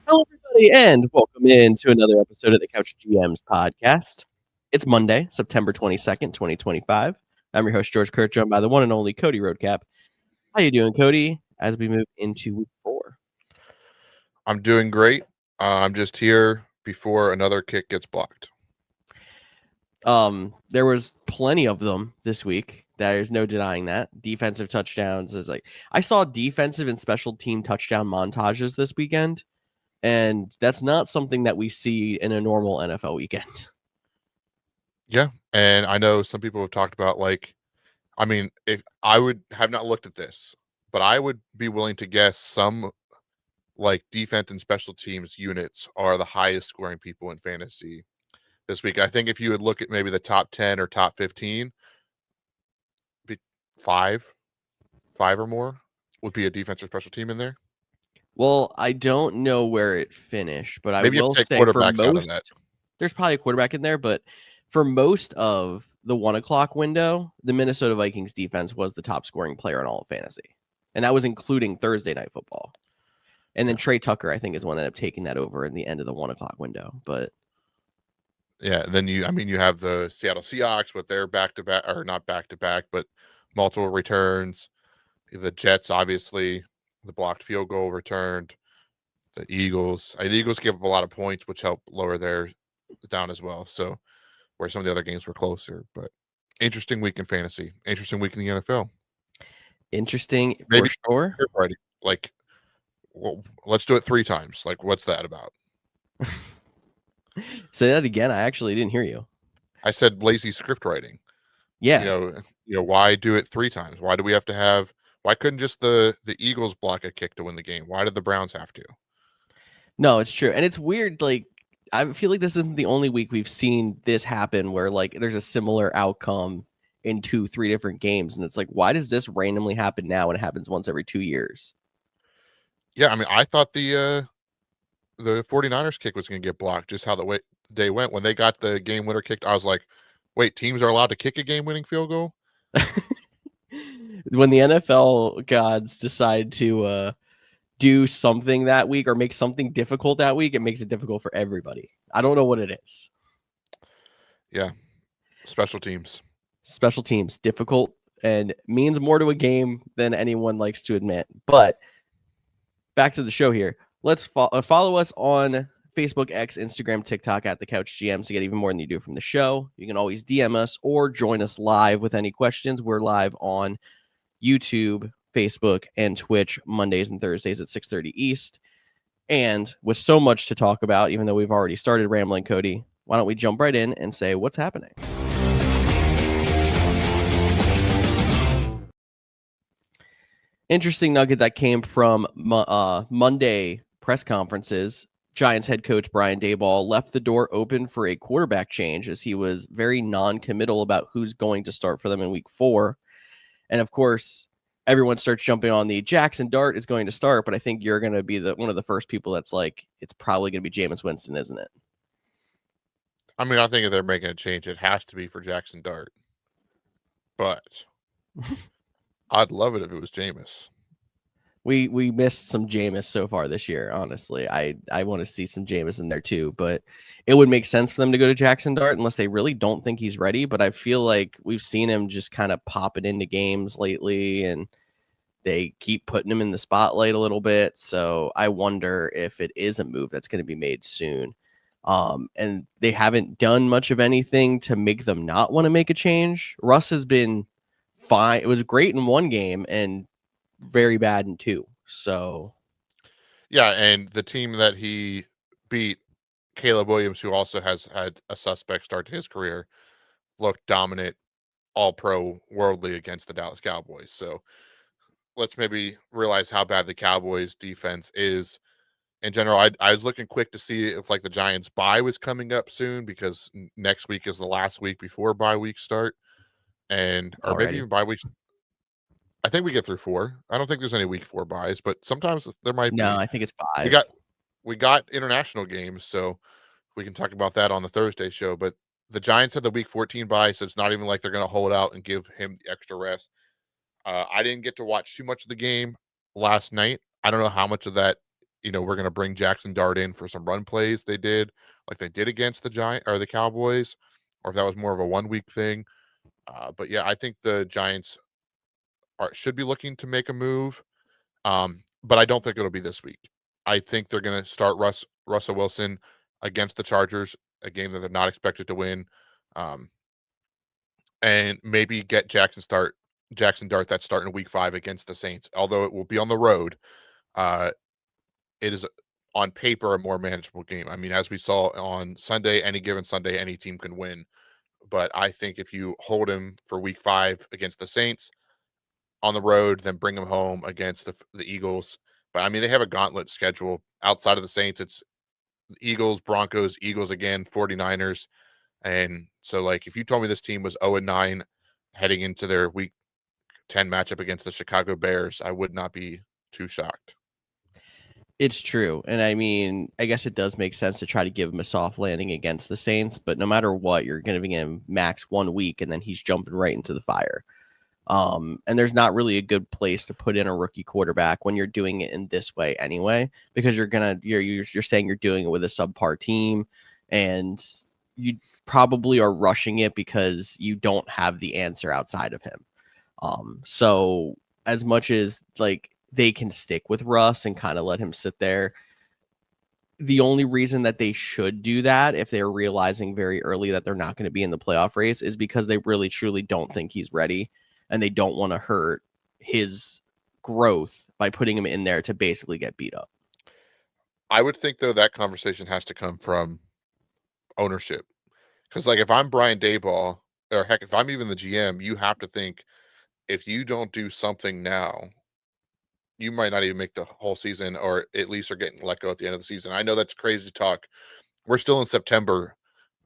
Hello, everybody, and welcome in to another episode of the Couch GMs podcast. It's Monday, September 22nd, 2025. I'm your host, George Kurt, joined by the one and only Cody Roadcap. How you doing, Cody, as we move into week 4? I'm doing great. I'm just here before another kick gets blocked. There was plenty of them this week. There's no denying that. Defensive touchdowns is like I saw defensive and special team touchdown montages this weekend, and that's not something that we see in a normal NFL weekend. Yeah, and I know some people have talked about if I would have not looked at this, but I would be willing to guess some defense and special teams units are the highest scoring people in fantasy this week. I think if you would look at maybe the top 10 or top 15, be five or more would be a defense or special team in there. Well, I don't know where it finished, but Maybe I you have will to take say for quarterbacks out of most, that. there's probably a quarterback in there, but for most of the 1 o'clock window, the Minnesota Vikings defense was the top scoring player in all of fantasy. And that was including Thursday night football. And then Trey Tucker, I think, is one that ended up taking that over in the end of the 1 o'clock window. But yeah, then you have the Seattle Seahawks with their back-to-back, or not back-to-back, but multiple returns. The Jets, obviously, the blocked field goal returned. The Eagles. The Eagles give up a lot of points, which help lower theirs down as well. So, where some of the other games were closer. But interesting week in fantasy. Interesting week in the NFL. Interesting Maybe for sure. Well, let's do it 3 times. What's that about? Say that again. I actually didn't hear you. I said lazy script writing. Yeah. Why do it 3 times? Why do we have to have? Why couldn't just the Eagles block a kick to win the game? Why did the Browns have to? No, it's true. And it's weird. I feel like this isn't the only week we've seen this happen where there's a similar outcome in 2-3 different games. And it's like, why does this randomly happen now and it happens once every 2 years? Yeah, I mean, I thought the 49ers kick was going to get blocked, just how the day went. When they got the game winner kicked, I was like, wait, teams are allowed to kick a game-winning field goal? When the NFL gods decide to do something that week or make something difficult that week, it makes it difficult for everybody. I don't know what it is. Yeah. Special teams. Special teams, difficult and means more to a game than anyone likes to admit. But back to the show here. Let's follow us on Facebook, X, Instagram, TikTok at the Couch GMs to get even more than you do from the show. You can always DM us or join us live with any questions. We're live on YouTube, Facebook, and Twitch Mondays and Thursdays at 6:30 East. And with so much to talk about, even though we've already started rambling, Cody, why don't we jump right in and say what's happening? Interesting nugget that came from Monday press conferences. Giants head coach Brian Daboll left the door open for a quarterback change as he was very non-committal about who's going to start for them in week 4. And of course, everyone starts jumping on the Jackson Dart is going to start, but I think you're going to be one of the first people that's like, it's probably going to be Jameis Winston, isn't it? I mean, I think if they're making a change, it has to be for Jackson Dart. But I'd love it if it was Jameis. We missed some Jameis so far this year, honestly. I want to see some Jameis in there too, but it would make sense for them to go to Jackson Dart unless they really don't think he's ready. But I feel like we've seen him just kind of pop it into games lately, and they keep putting him in the spotlight a little bit. So I wonder if it is a move that's going to be made soon. And they haven't done much of anything to make them not want to make a change. Russ has been fine. It was great in one game and very bad in 2. So yeah, and the team that he beat, Caleb Williams, who also has had a suspect start to his career, looked dominant, all pro worldly against the Dallas Cowboys. So let's maybe realize how bad the Cowboys defense is in general. I was looking quick to see if the Giants bye was coming up soon, because next week is the last week before bye weeks start, or maybe even bye weeks. I think we get through 4. I don't think there's any week 4 buys, but sometimes there might be. no, I think it's 5. We got international games, so we can talk about that on the Thursday show. But the Giants had the week 14 bye, so it's not even like they're going to hold out and give him the extra rest. I didn't get to watch too much of the game last night. I don't know how much of that we're going to bring Jackson Dart in for some run plays they did against the Cowboys, or if that was more of a 1 week thing. But yeah, I think the Giants should be looking to make a move. But I don't think it'll be this week. I think they're going to start Russell Wilson against the Chargers, a game that they're not expected to win, and maybe get Jackson Dart that start in Week 5 against the Saints. Although it will be on the road, it is on paper a more manageable game. I mean, as we saw on Sunday, any given Sunday, any team can win. But I think if you hold him for Week 5 against the Saints on the road, then bring him home against the Eagles. But I mean, they have a gauntlet schedule outside of the Saints. It's Eagles, Broncos, Eagles again, 49ers. And so, like, if you told me this team was 0-9 heading into their Week 10 matchup against the Chicago Bears, I would not be too shocked. It's true. And I mean, I guess it does make sense to try to give him a soft landing against the Saints, but no matter what, you're giving him max 1 week and then he's jumping right into the fire. And there's not really a good place to put in a rookie quarterback when you're doing it in this way anyway, because you're saying you're doing it with a subpar team, and you probably are rushing it because you don't have the answer outside of him. So as much as like they can stick with Russ and kind of let him sit there, the only reason that they should do that, if they're realizing very early that they're not going to be in the playoff race, is because they really truly don't think he's ready, and they don't want to hurt his growth by putting him in there to basically get beat up. I would think, though, that conversation has to come from ownership. Because, like, if I'm Brian Daboll, or heck, if I'm even the GM, you have to think, if you don't do something now, you might not even make the whole season, or at least are getting let go at the end of the season. I know that's crazy talk. We're still in September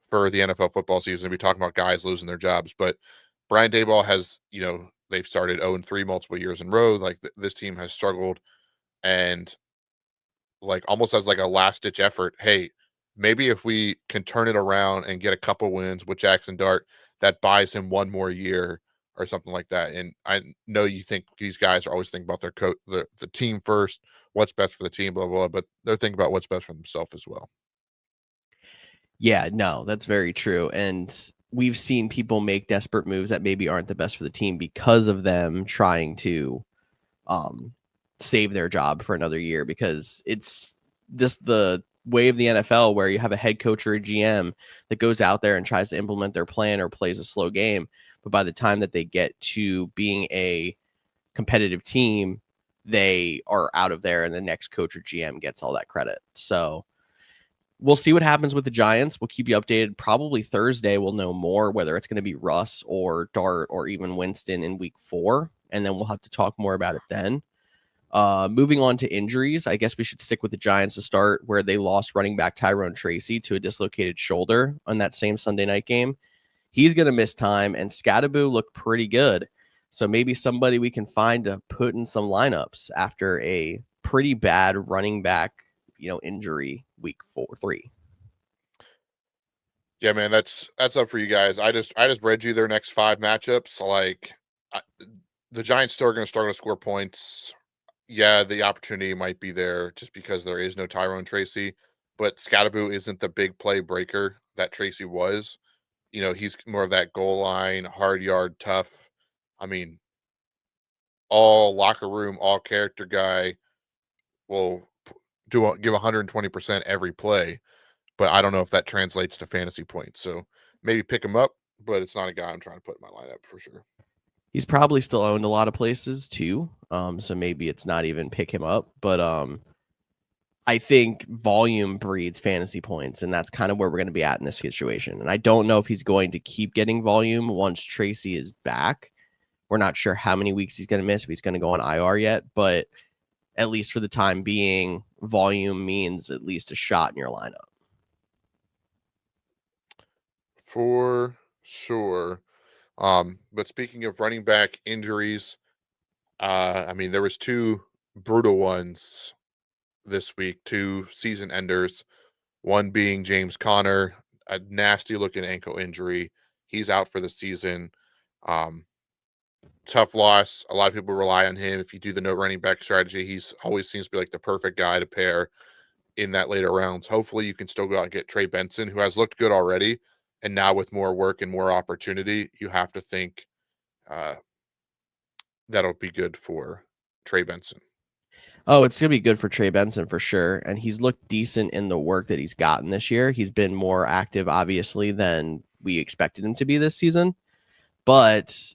for the NFL football season. We're talking about guys losing their jobs, but Brian Daboll has, they've started 0-3 multiple years in a row. Like, this team has struggled, and like almost as like a last ditch effort. Hey, maybe if we can turn it around and get a couple wins with Jackson Dart, that buys him 1 more year or something like that. And I know you think these guys are always thinking about their coach, the team first, what's best for the team, blah, blah, blah, but they're thinking about what's best for themselves as well. Yeah, no, that's very true. And we've seen people make desperate moves that maybe aren't the best for the team because of them trying to save their job for another year, because it's just the way of the NFL where you have a head coach or a GM that goes out there and tries to implement their plan or plays a slow game. But by the time that they get to being a competitive team, they are out of there and the next coach or GM gets all that credit. So we'll see what happens with the Giants. We'll keep you updated. Probably Thursday we'll know more, whether it's going to be Russ or Dart or even Winston in Week 4. And then we'll have to talk more about it then. Moving on to injuries, I guess we should stick with the Giants to start, where they lost running back Tyrone Tracy to a dislocated shoulder on that same Sunday night game. He's going to miss time, and Scattaboo looked pretty good. So maybe somebody we can find to put in some lineups after a pretty bad running back, injury Week 3. Yeah, man, that's up for you guys. I just read you their next 5 matchups. Like, the Giants still are going to struggle to score points. Yeah, the opportunity might be there just because there is no Tyrone Tracy, but Scattaboo isn't the big play breaker that Tracy was. He's more of that goal line, hard yard, tough. I mean, all locker room, all character guy will give 120% every play, but I don't know if that translates to fantasy points. So maybe pick him up, but it's not a guy I'm trying to put in my lineup for sure. He's probably still owned a lot of places too. So maybe it's not even pick him up, but I think volume breeds fantasy points, and that's kind of where we're going to be at in this situation. And I don't know if he's going to keep getting volume once Tracy is back. We're not sure how many weeks he's going to miss, if he's going to go on IR yet, but at least for the time being, volume means at least a shot in your lineup. For sure. But speaking of running back injuries, I mean, there was 2 brutal ones this week, 2 season enders. One being James Conner, a nasty looking ankle injury. He's out for the season. Um, tough loss. A lot of people rely on him. If you do the no running back strategy, he's always seems to be like the perfect guy to pair in that later rounds. Hopefully you can still go out and get Trey Benson, who has looked good already. And now with more work and more opportunity, you have to think that'll be good for Trey Benson. Oh, it's going to be good for Trey Benson for sure. And he's looked decent in the work that he's gotten this year. He's been more active, obviously, than we expected him to be this season. But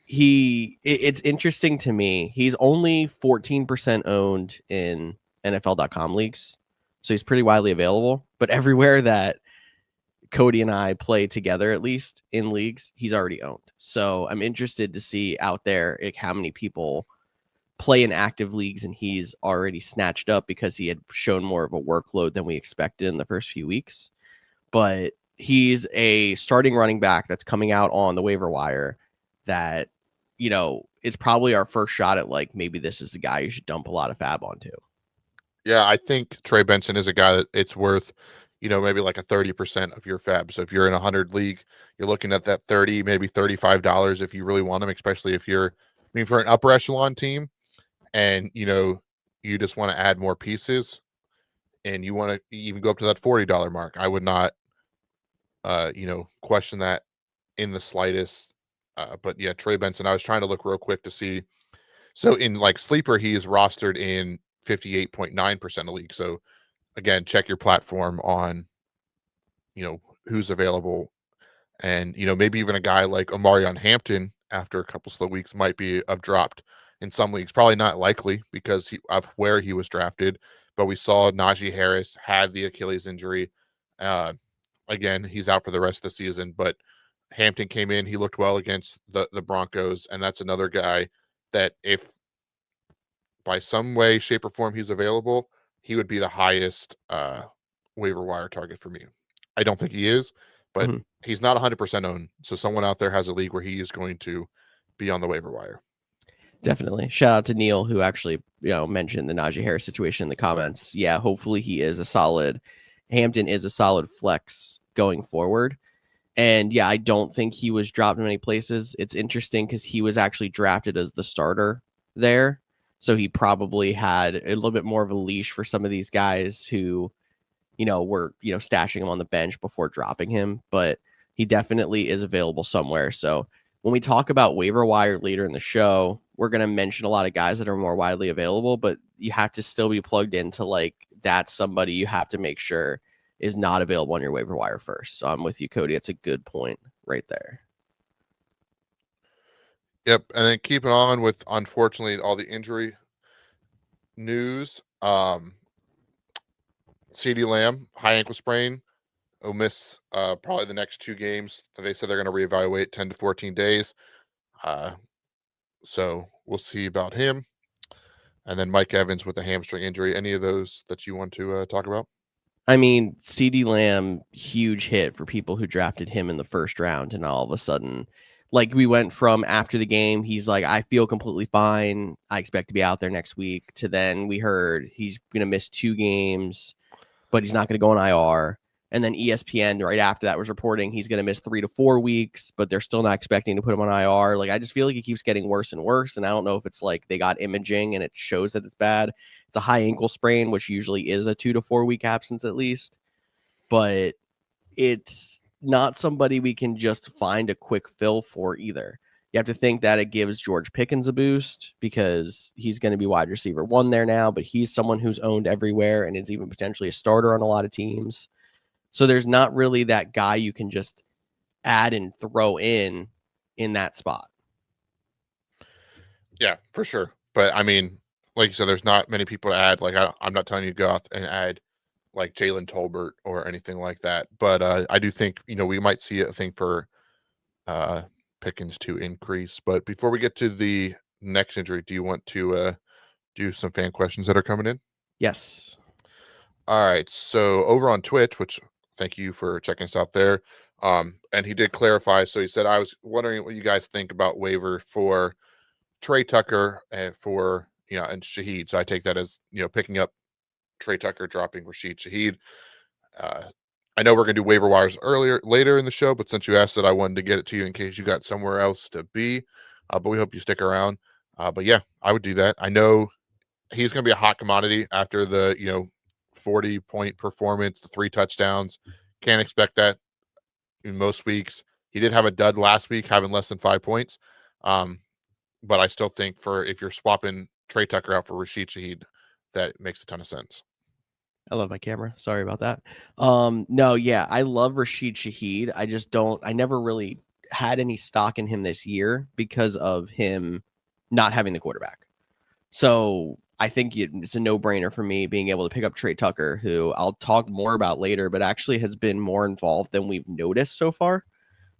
it's interesting to me. He's only 14% owned in NFL.com leagues. So he's pretty widely available. But everywhere that Cody and I play together, at least in leagues, he's already owned. So I'm interested to see out there like, how many people play in active leagues and he's already snatched up because he had shown more of a workload than we expected in the first few weeks. But he's a starting running back that's coming out on the waiver wire that, you know, is probably our first shot at like, maybe this is the guy you should dump a lot of fab onto. Yeah, I think Trey Benson is a guy that it's worth, maybe like a 30% of your fab. So if you're in a 100 league, you're looking at that 30, maybe $35 if you really want him, especially if for an upper echelon team and, you just want to add more pieces and you want to even go up to that $40 mark. I would not, question that in the slightest. But yeah, Trey Benson, I was trying to look real quick to see. So in like sleeper, he is rostered in 58.9% of leagues. So again, check your platform on, who's available. And, maybe even a guy like Omarion Hampton after a couple slow weeks might be dropped in some leagues. Probably not likely because of where he was drafted. But we saw Najee Harris had the Achilles injury. Again, he's out for the rest of the season. But Hampton came in. He looked well against the Broncos. And that's another guy that if by some way, shape, or form he's available, he would be the highest waiver wire target for me. I don't think he is, but he's not 100% owned. So someone out there has a league where he is going to be on the waiver wire. Definitely. Shout out to Neil, who actually, mentioned the Najee Harris situation in the comments. Yeah, hopefully Hampton is a solid flex going forward. And yeah, I don't think he was dropped in many places. It's interesting because he was actually drafted as the starter there. So he probably had a little bit more of a leash for some of these guys who, were, stashing him on the bench before dropping him. But he definitely is available somewhere. So when we talk about waiver wire later in the show, we're going to mention a lot of guys that are more widely available, but you have to still be plugged into like that's somebody you have to make sure is not available on your waiver wire first. So I'm with you, Cody. That's a good point right there. Yep. And then keeping on with, unfortunately, all the injury news. CeeDee Lamb, high ankle sprain, will miss probably the next 2 games. They said they're going to reevaluate 10 to 14 days. So we'll see about him. And then Mike Evans with a hamstring injury. Any of those that you want to talk about? I mean, CeeDee Lamb, huge hit for people who drafted him in the first round. And all of a sudden, like we went from after the game, he's like, I feel completely fine. I expect to be out there next week. To then we heard he's going to miss 2 games, but he's not going to go on IR. And then ESPN right after that was reporting he's going to miss 3 to 4 weeks, but they're still not expecting to put him on IR. Like, I just feel like it keeps getting worse and worse. And I don't know if it's like they got imaging and it shows that it's bad. It's a high ankle sprain, which usually is a 2 to 4 week absence at least. But it's not somebody we can just find a quick fill for either. You have to think that it gives George Pickens a boost because he's going to be wide receiver 1 there now, but he's someone who's owned everywhere and is even potentially a starter on a lot of teams. So there's not really that guy you can just add and throw in that spot. Yeah, for sure. But I mean, like you said, there's not many people to add. Like I'm not telling you to go out and add like Jalen Tolbert or anything like that. But I do think we might see a thing for Pickens to increase. But before we get to the next injury, do you want to do some fan questions that are coming in? Yes. All right. So over on Twitch, which thank you for checking us out there. And he did clarify. So he said, I was wondering what you guys think about waiver for Trey Tucker and for, and Shaheed. So I take that as, picking up Trey Tucker, dropping Rashid Shaheed. I know we're going to do waiver wires later in the show, but since you asked it, I wanted to get it to you in case you got somewhere else to be. but we hope you stick around. But yeah, I would do that. I know he's going to be a hot commodity after the 40-point performance, the 3 touchdowns. Can't expect that in most weeks. He did have a dud last week, having less than 5 points. But I still think if you're swapping Trey Tucker out for Rashid Shaheed, that makes a ton of sense. I love my camera. Sorry about that. No, yeah, I love Rashid Shaheed. I never really had any stock in him this year because of him not having the quarterback. So I think it's a no-brainer for me being able to pick up Trey Tucker, who I'll talk more about later, but actually has been more involved than we've noticed so far.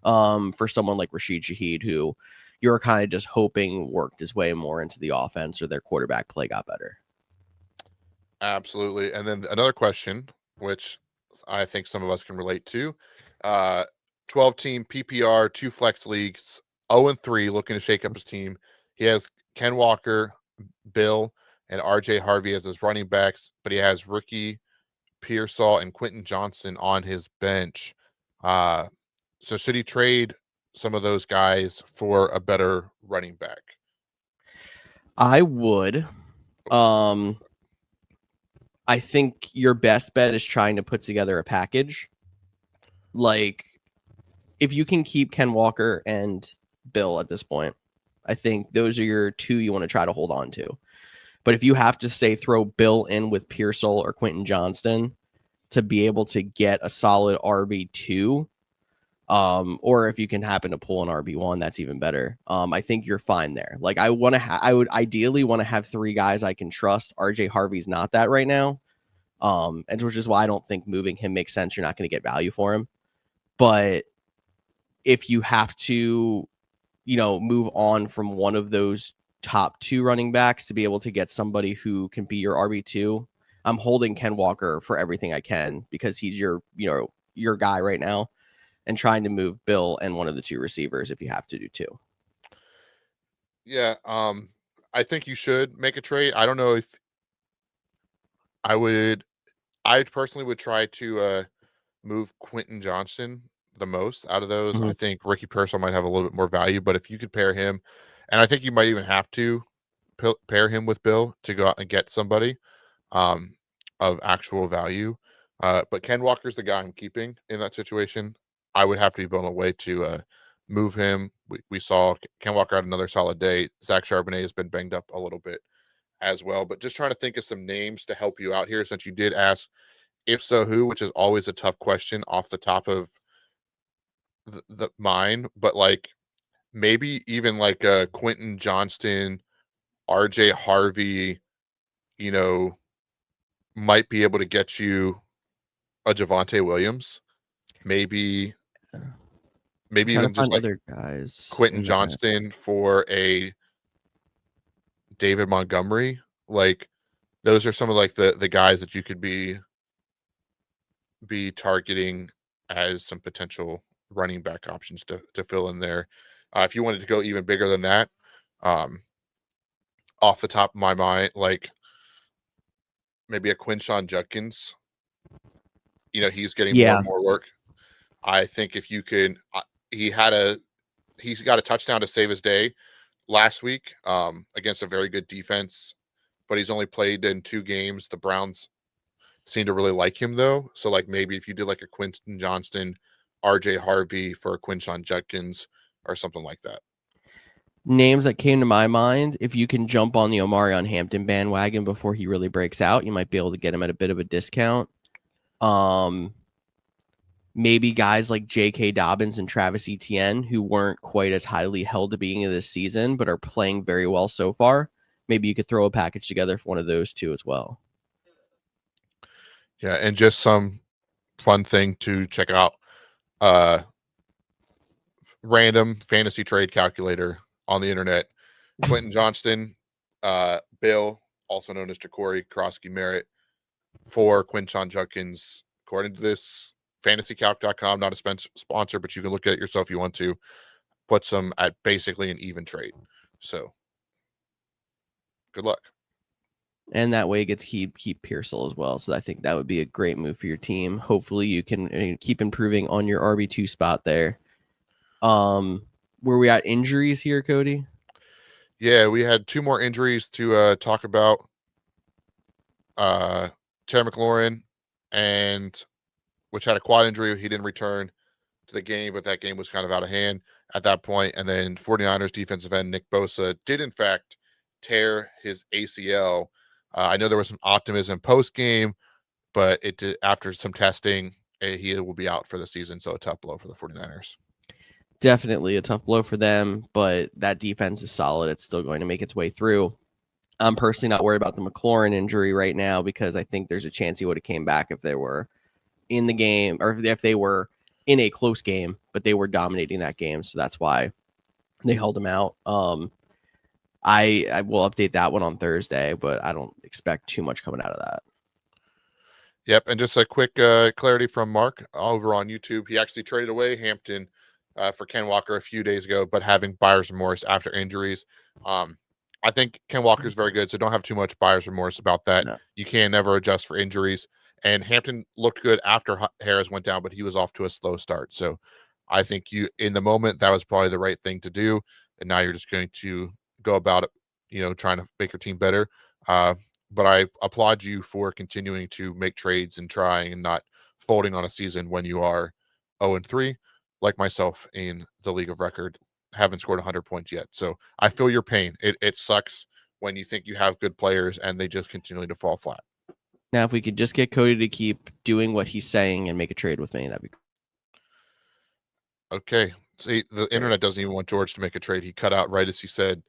For someone like Rashid Shaheed, who you're kind of just hoping worked his way more into the offense or their quarterback play got better. Absolutely. And then another question, which I think some of us can relate to, 12-team PPR, 2 flex leagues, 0-3, looking to shake up his team. He has Ken Walker, Bill, and RJ Harvey as his running backs, but he has Ricky Pearsall and Quentin Johnston on his bench. So should he trade some of those guys for a better running back? I would. I think your best bet is trying to put together a package. Like, if you can keep Ken Walker and Bill at this point, I think those are your 2 you want to try to hold on to. But if you have to say throw Bill in with Pearsall or Quentin Johnston to be able to get a solid RB2, or if you can happen to pull an RB1, that's even better. I think you're fine there. Like, I would ideally want to have 3 guys I can trust. RJ Harvey's not that right now. And which is why I don't think moving him makes sense. You're not going to get value for him. But if you have to, move on from one of those top 2 running backs to be able to get somebody who can be your RB2, I'm holding Ken Walker for everything I can because he's your guy right now, and trying to move Bill and one of the 2 receivers if you have to do 2. Yeah, I think you should make a trade. I don't know if I would. I personally would try to move Quentin Johnston the most out of those. Mm-hmm. I think Ricky Pearsall might have a little bit more value, but if you could pair him, and I think you might even have to pair him with Bill to go out and get somebody um, of actual value. But Ken Walker's the guy I'm keeping in that situation. I would have to be blown away to move him. We saw Ken Walker had another solid day. Zach Charbonnet has been banged up a little bit as well, but just trying to think of some names to help you out here since you did ask if so who, which is always a tough question off the top of the mine, but like maybe even like Quentin Johnston, RJ Harvey, you know, might be able to get you a Javonte Williams, maybe I'm trying to even just find like other guys Quentin in that. Johnston for a David Montgomery. Like those are some of like the guys that you could be targeting as some potential running back options to fill in there. If you wanted to go even bigger than that, off the top of my mind, like maybe a Quinshon Judkins. He's getting more Yeah, and more work. I think if you can, he's got a touchdown to save his day last week against a very good defense, but he's only played in 2 games. The Browns seem to really like him though. So like maybe if you did like a Quentin Johnston, RJ Harvey for a Quinshon Judkins or something like that. names that came to my mind. If you can jump on the Omarion Hampton bandwagon before he really breaks out, you might be able to get him at a bit of a discount. Maybe guys like J.K. Dobbins and Travis Etienne, who weren't quite as highly held at the beginning of this season, but are playing very well so far. Maybe you could throw a package together for one of those 2 as well. Yeah, and just some fun thing to check out. Random fantasy trade calculator on the internet. Quentin Johnston, Bill, also known as Ja'Cory Krosky Merritt, for Quinshon Judkins. According to this, fantasycalc.com, not a sponsor, but you can look at it yourself if you want to. Puts them at basically an even trade. So, good luck. And that way it gets keep Pearsall as well. So I think that would be a great move for your team. Hopefully you can keep improving on your RB2 spot there. Were we at injuries here, Cody? Yeah, we had 2 more injuries to talk about. Terry McLaurin, and which had a quad injury. He didn't return to the game, but that game was kind of out of hand at that point. And then 49ers defensive end Nick Bosa did, in fact, tear his ACL. I know there was some optimism post game, but it did, after some testing, he will be out for the season. So a tough blow for the 49ers. Definitely a tough blow for them, but that defense is solid. It's still going to make its way through. I'm personally not worried about the McLaurin injury right now because I think there's a chance he would have came back if they were in the game or if they were in a close game, but they were dominating that game. So that's why they held him out. I will update that one on Thursday, but I don't expect too much coming out of that. Yep, and just a quick clarity from Mark over on YouTube. He actually traded away Hampton for Ken Walker a few days ago, but having buyer's remorse after injuries. I think Ken Walker is very good, so don't have too much buyer's remorse about that. No. You can never adjust for injuries. And Hampton looked good after Harris went down, but he was off to a slow start. So I think in the moment, that was probably the right thing to do. And now you're just going to go about it, trying to make your team better. But I applaud you for continuing to make trades and trying and not folding on a season when you are 0-3, like myself in the league of record, haven't scored 100 points yet. So I feel your pain. It sucks when you think you have good players and they just continue to fall flat. Now, if we could just get Cody to keep doing what he's saying and make a trade with me, that'd be great. Okay. See, the internet doesn't even want George to make a trade. He cut out right as he said,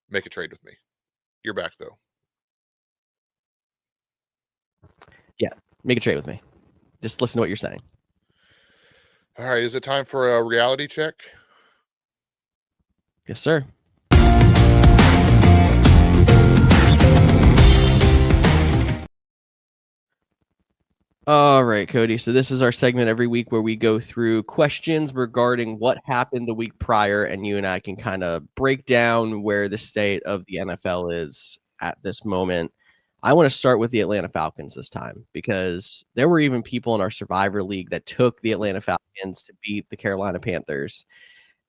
make a trade with me. You're back, though. Yeah, make a trade with me. Just listen to what you're saying. All right. Is it time for a reality check? Yes, sir. All right, Cody. So this is our segment every week where we go through questions regarding what happened the week prior, and you and I can kind of break down where the state of the NFL is at this moment. I want to start with the Atlanta Falcons this time because there were even people in our Survivor League that took the Atlanta Falcons to beat the Carolina Panthers,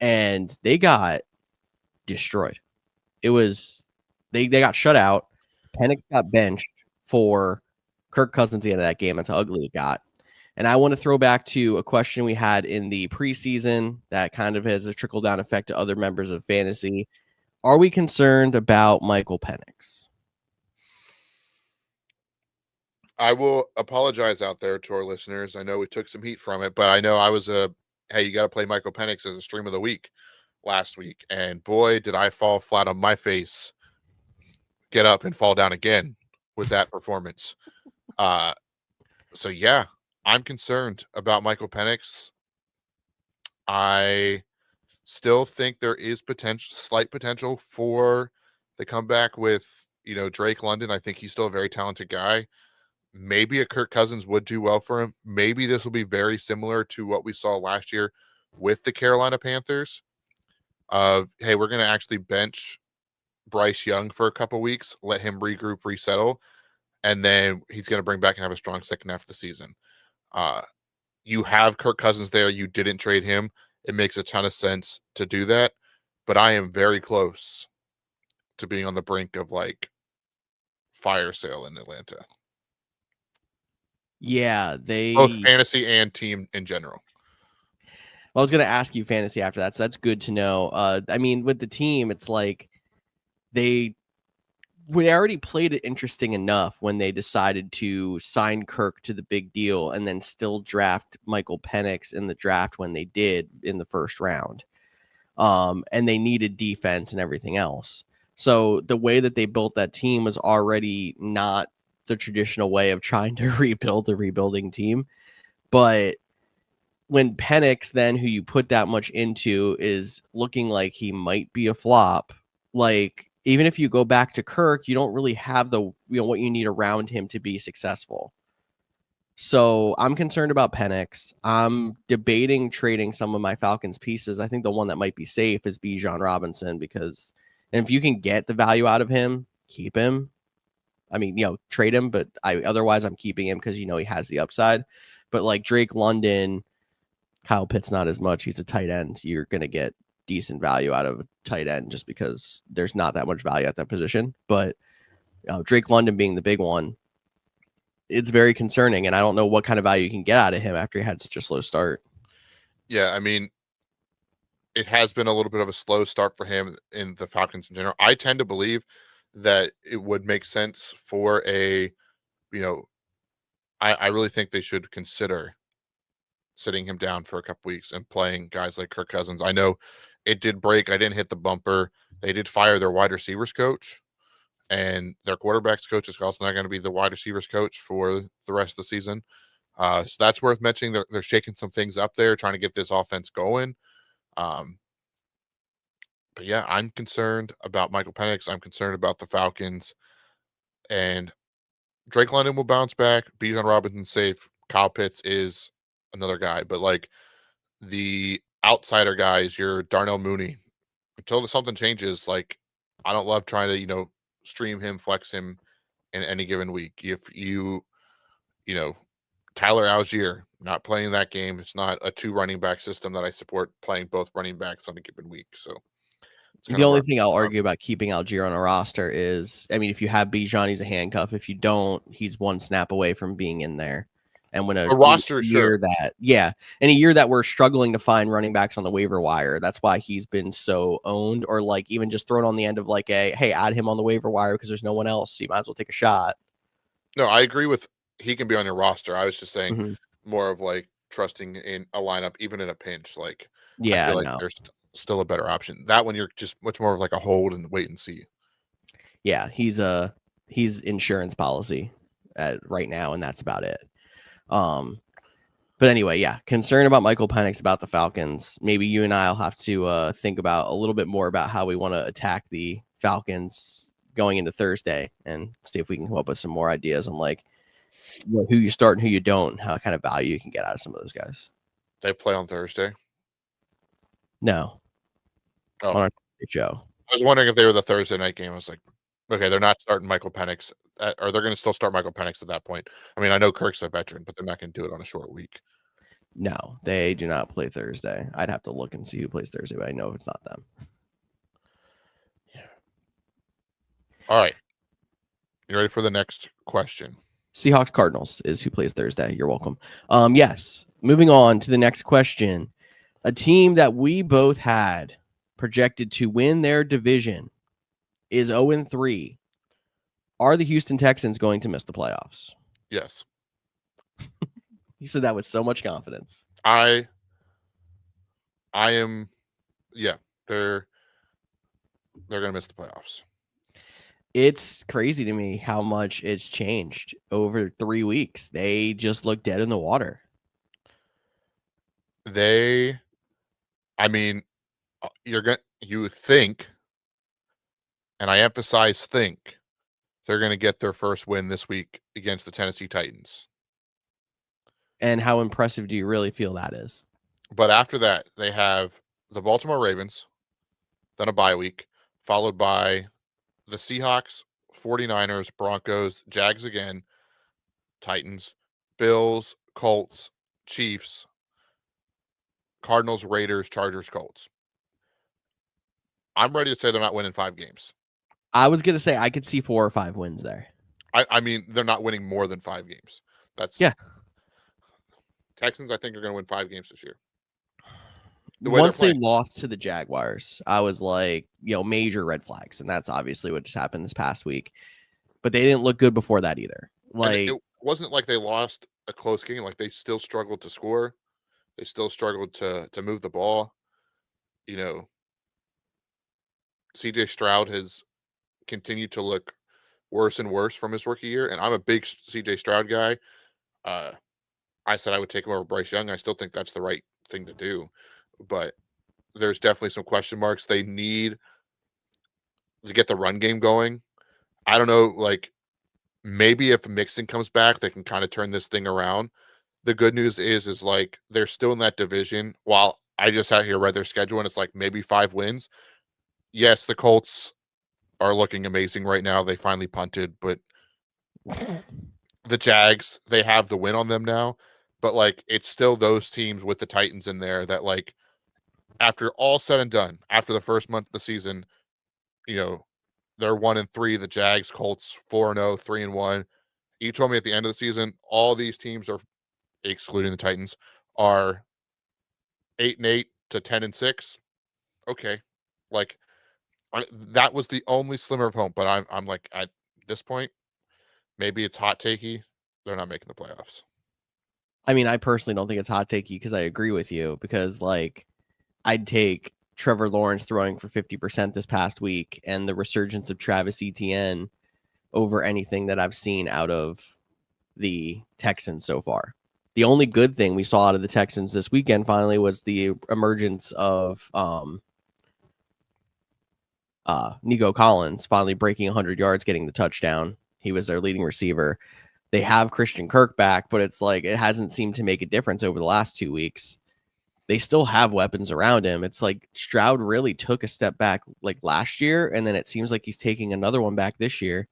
and they got destroyed. It was they got shut out. Penix got benched for Kirk Cousins at the end of that game. That's how ugly it got. And I want to throw back to a question we had in the preseason that kind of has a trickle down effect to other members of fantasy. Are we concerned about Michael Penix? I will apologize out there to our listeners. I know we took some heat from it, but I know I was hey, you got to play Michael Penix as a stream of the week last week. And boy, did I fall flat on my face, get up and fall down again with that performance. So yeah, I'm concerned about Michael Penix. I still think there is slight potential for the comeback with, Drake London. I think he's still a very talented guy. Maybe a Kirk Cousins would do well for him. Maybe this will be very similar to what we saw last year with the Carolina Panthers. Hey, we're going to actually bench Bryce Young for a couple weeks, let him regroup, resettle, and then he's going to bring back and have a strong second half of the season. You have Kirk Cousins there. You didn't trade him. It makes a ton of sense to do that. But I am very close to being on the brink of fire sale in Atlanta. Yeah, Both fantasy and team in general. Well, I was going to ask you fantasy after that, so that's good to know. I mean, with the team, it's like we already played it interesting enough when they decided to sign Kirk to the big deal and then still draft Michael Penix in the draft when they did in the first round. And they needed defense and everything else. So the way that they built that team was already not the traditional way of trying to rebuild a rebuilding team. But when Penix, then who you put that much into, is looking like he might be a flop, even if you go back to Kirk, you don't really have what you need around him to be successful. So I'm concerned about Penix. I'm debating trading some of my Falcons pieces. I think the one that might be safe is Bijan Robinson and if you can get the value out of him, keep him. I mean, trade him, but otherwise I'm keeping him because he has the upside. But like Drake London, Kyle Pitts, not as much. He's a tight end. You're going to get decent value out of a tight end just because there's not that much value at that position. But Drake London being the big one, it's very concerning, and I don't know what kind of value you can get out of him after he had such a slow start. Yeah, I mean, it has been a little bit of a slow start for him in the Falcons in general. I tend to believe that it would make sense for I really think they should consider sitting him down for a couple weeks and playing guys like Kirk Cousins. I know it did break. I didn't hit the bumper. They did fire their wide receivers coach, and their quarterbacks coach is also not going to be the wide receivers coach for the rest of the season. So that's worth mentioning. They're shaking some things up there, trying to get this offense going. But yeah, I'm concerned about Michael Penix. I'm concerned about the Falcons. And Drake London will bounce back. Bijan Robinson's safe. Kyle Pitts is another guy. But like the outsider guys, your Darnell Mooney, until something changes, like I don't love trying to, stream him, flex him in any given week. If Tyler Algier not playing that game, it's not a 2 running back system that I support playing both running backs on a given week. So it's kind The of only thing I'll argue about keeping Algier on a roster is, I mean, if you have Bijan, he's a handcuff. If you don't, he's one snap away from being in there. And when a roster, sure. In a year that we're struggling to find running backs on the waiver wire, that's why he's been so owned, or like even just thrown on the end of like hey, add him on the waiver wire because there's no one else. So you might as well take a shot. No, I agree with he can be on your roster. I was just saying more of like trusting in a lineup, even in a pinch. Like, I feel like there's still a better option. That one, you're just much more of like a hold and wait and see. Yeah, he's insurance policy right now, and that's about it. But anyway, yeah, concerned about Michael Penix, about the Falcons. Maybe you and I'll have to think about a little bit more about how we want to attack the Falcons going into Thursday, and see if we can come up with some more ideas on like who you start and who you don't, and how kind of value you can get out of some of those guys. They play on Thursday? No. Oh. On our show. I was wondering if they were the Thursday night game. I was like, okay, they're not starting Michael Penix, or they're going to still start Michael Penix at that point. I mean, I know Kirk's a veteran, but they're not going to do it on a short week. No, they do not play Thursday. I'd have to look and see who plays Thursday, but I know it's not them. Yeah. All right. You ready for the next question? Seahawks Cardinals is who plays Thursday. You're welcome. Yes. Moving on to the next question. A team that we both had projected to win their division is 0-3. Are the Houston Texans going to miss the playoffs? Yes. He said that with so much confidence. I am, yeah, they're going to miss the playoffs. It's crazy to me how much it's changed over 3 weeks. They just look dead in the water. You think, and I emphasize think, they're going to get their first win this week against the Tennessee Titans. And how impressive do you really feel that is? But after that, they have the Baltimore Ravens, then a bye week, followed by the Seahawks, 49ers, Broncos, Jags again, Titans, Bills, Colts, Chiefs, Cardinals, Raiders, Chargers, Colts. I'm ready to say they're not winning 5 games. I was going to say I could see 4 or 5 wins there. I mean, they're not winning more than 5 games. Texans, I think, are going to win 5 games this year. Once they lost to the Jaguars, I was like, major red flags. And that's obviously what just happened this past week. But they didn't look good before that either. Like, it wasn't like they lost a close game. Like, they still struggled to score. They still struggled to move the ball. CJ Stroud has continued to look worse and worse from his rookie year. And I'm a big CJ Stroud guy. I said I would take him over Bryce Young. I still think that's the right thing to do. But there's definitely some question marks. They need to get the run game going. I don't know, like, maybe if Mixon comes back, they can kind of turn this thing around. The good news is like they're still in that division. While I just out here read their schedule and it's like maybe 5 wins. Yes, the Colts are looking amazing right now. They finally punted, but the Jags, they have the win on them now. But like it's still those teams with the Titans in there that like after all said and done, after the first month of the season, they're 1-3. The Jags, Colts 4-0, 3-1. You told me at the end of the season, all these teams are, excluding the Titans, are 8-8 to 10-6. Okay, like that was the only slimmer of hope. But I'm like, at this point, maybe it's hot takey. They're not making the playoffs. I mean, I personally don't think it's hot takey because I agree with you. Because I'd take Trevor Lawrence throwing for 50% this past week and the resurgence of Travis Etienne over anything that I've seen out of the Texans so far. The only good thing we saw out of the Texans this weekend finally was the emergence of Nico Collins finally breaking 100 yards, getting the touchdown. He was their leading receiver. They have Christian Kirk back, but it's like it hasn't seemed to make a difference over the last 2 weeks. They still have weapons around him. It's like Stroud really took a step back like last year, and then it seems like he's taking another one back this year.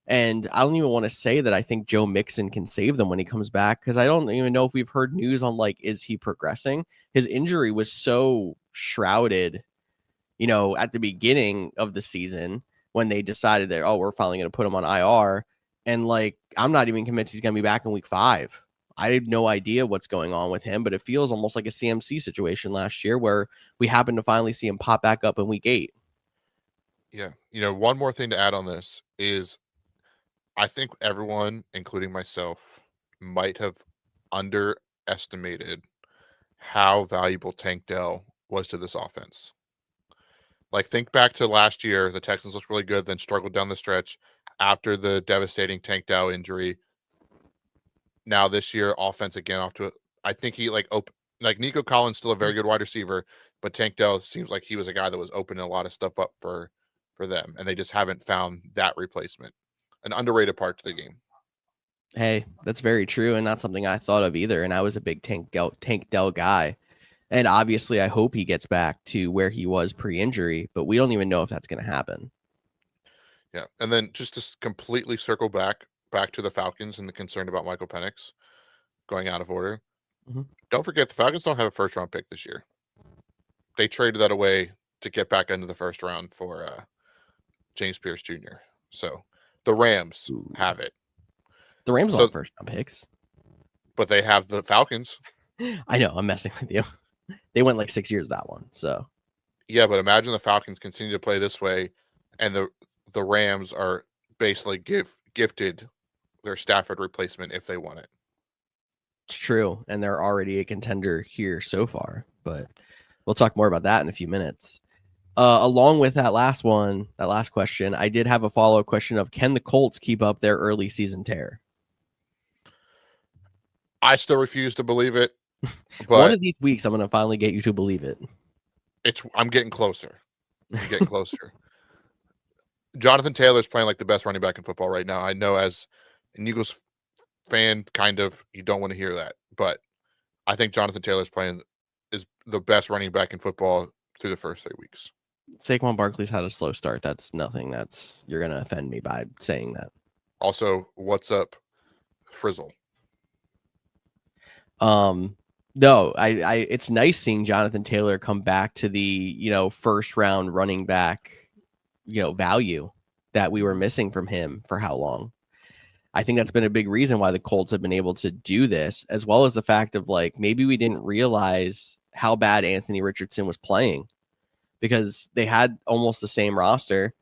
And I don't even want to say that I think Joe Mixon can save them when he comes back, because I don't even know if we've heard news on like, is he progressing? His injury was so shrouded, at the beginning of the season when they decided that, oh, we're finally going to put him on IR. And like, I'm not even convinced he's going to be back in week 5. I have no idea what's going on with him, but it feels almost like a CMC situation last year where we happened to finally see him pop back up in week 8. Yeah. One more thing to add on this is I think everyone, including myself, might have underestimated how valuable Tank Dell was to this offense. Like, think back to last year, the Texans looked really good, then struggled down the stretch after the devastating Tank Dell injury. Now this year, offense again off to it. I think he like Nico Collins still a very good wide receiver, but Tank Dell seems like he was a guy that was opening a lot of stuff up for them, and they just haven't found that replacement. An underrated part to the game. Hey, that's very true, and not something I thought of either. And I was a big Tank Dell guy. And obviously, I hope he gets back to where he was pre-injury, but we don't even know if that's going to happen. Yeah, and then just to completely circle back to the Falcons and the concern about Michael Penix going out of order. Mm-hmm. Don't forget, the Falcons don't have a first-round pick this year. They traded that away to get back into the first round for James Pierce Jr. So the Rams have it. The Rams don't have first-round picks. But they have the Falcons. I know, I'm messing with you. They went like 6 years with that one, so. Yeah, but imagine the Falcons continue to play this way, and the Rams are basically gifted their Stafford replacement if they want it. It's true, and they're already a contender here so far, but we'll talk more about that in a few minutes. Along with that last question, I did have a follow-up question of, can the Colts keep up their early season tear? I still refuse to believe it. But one of these weeks, I'm going to finally get you to believe it. I'm getting closer. Jonathan Taylor's playing like the best running back in football right now. I know as an Eagles fan, kind of, you don't want to hear that, but I think Jonathan Taylor's is the best running back in football through the first 3 weeks. Saquon Barkley's had a slow start. That's nothing. You're going to offend me by saying that. Also, what's up, Frizzle? No, it's nice seeing Jonathan Taylor come back to the, first round running back, value that we were missing from him for how long. I think that's been a big reason why the Colts have been able to do this, as well as the fact of like, maybe we didn't realize how bad Anthony Richardson was playing because they had almost the same roster.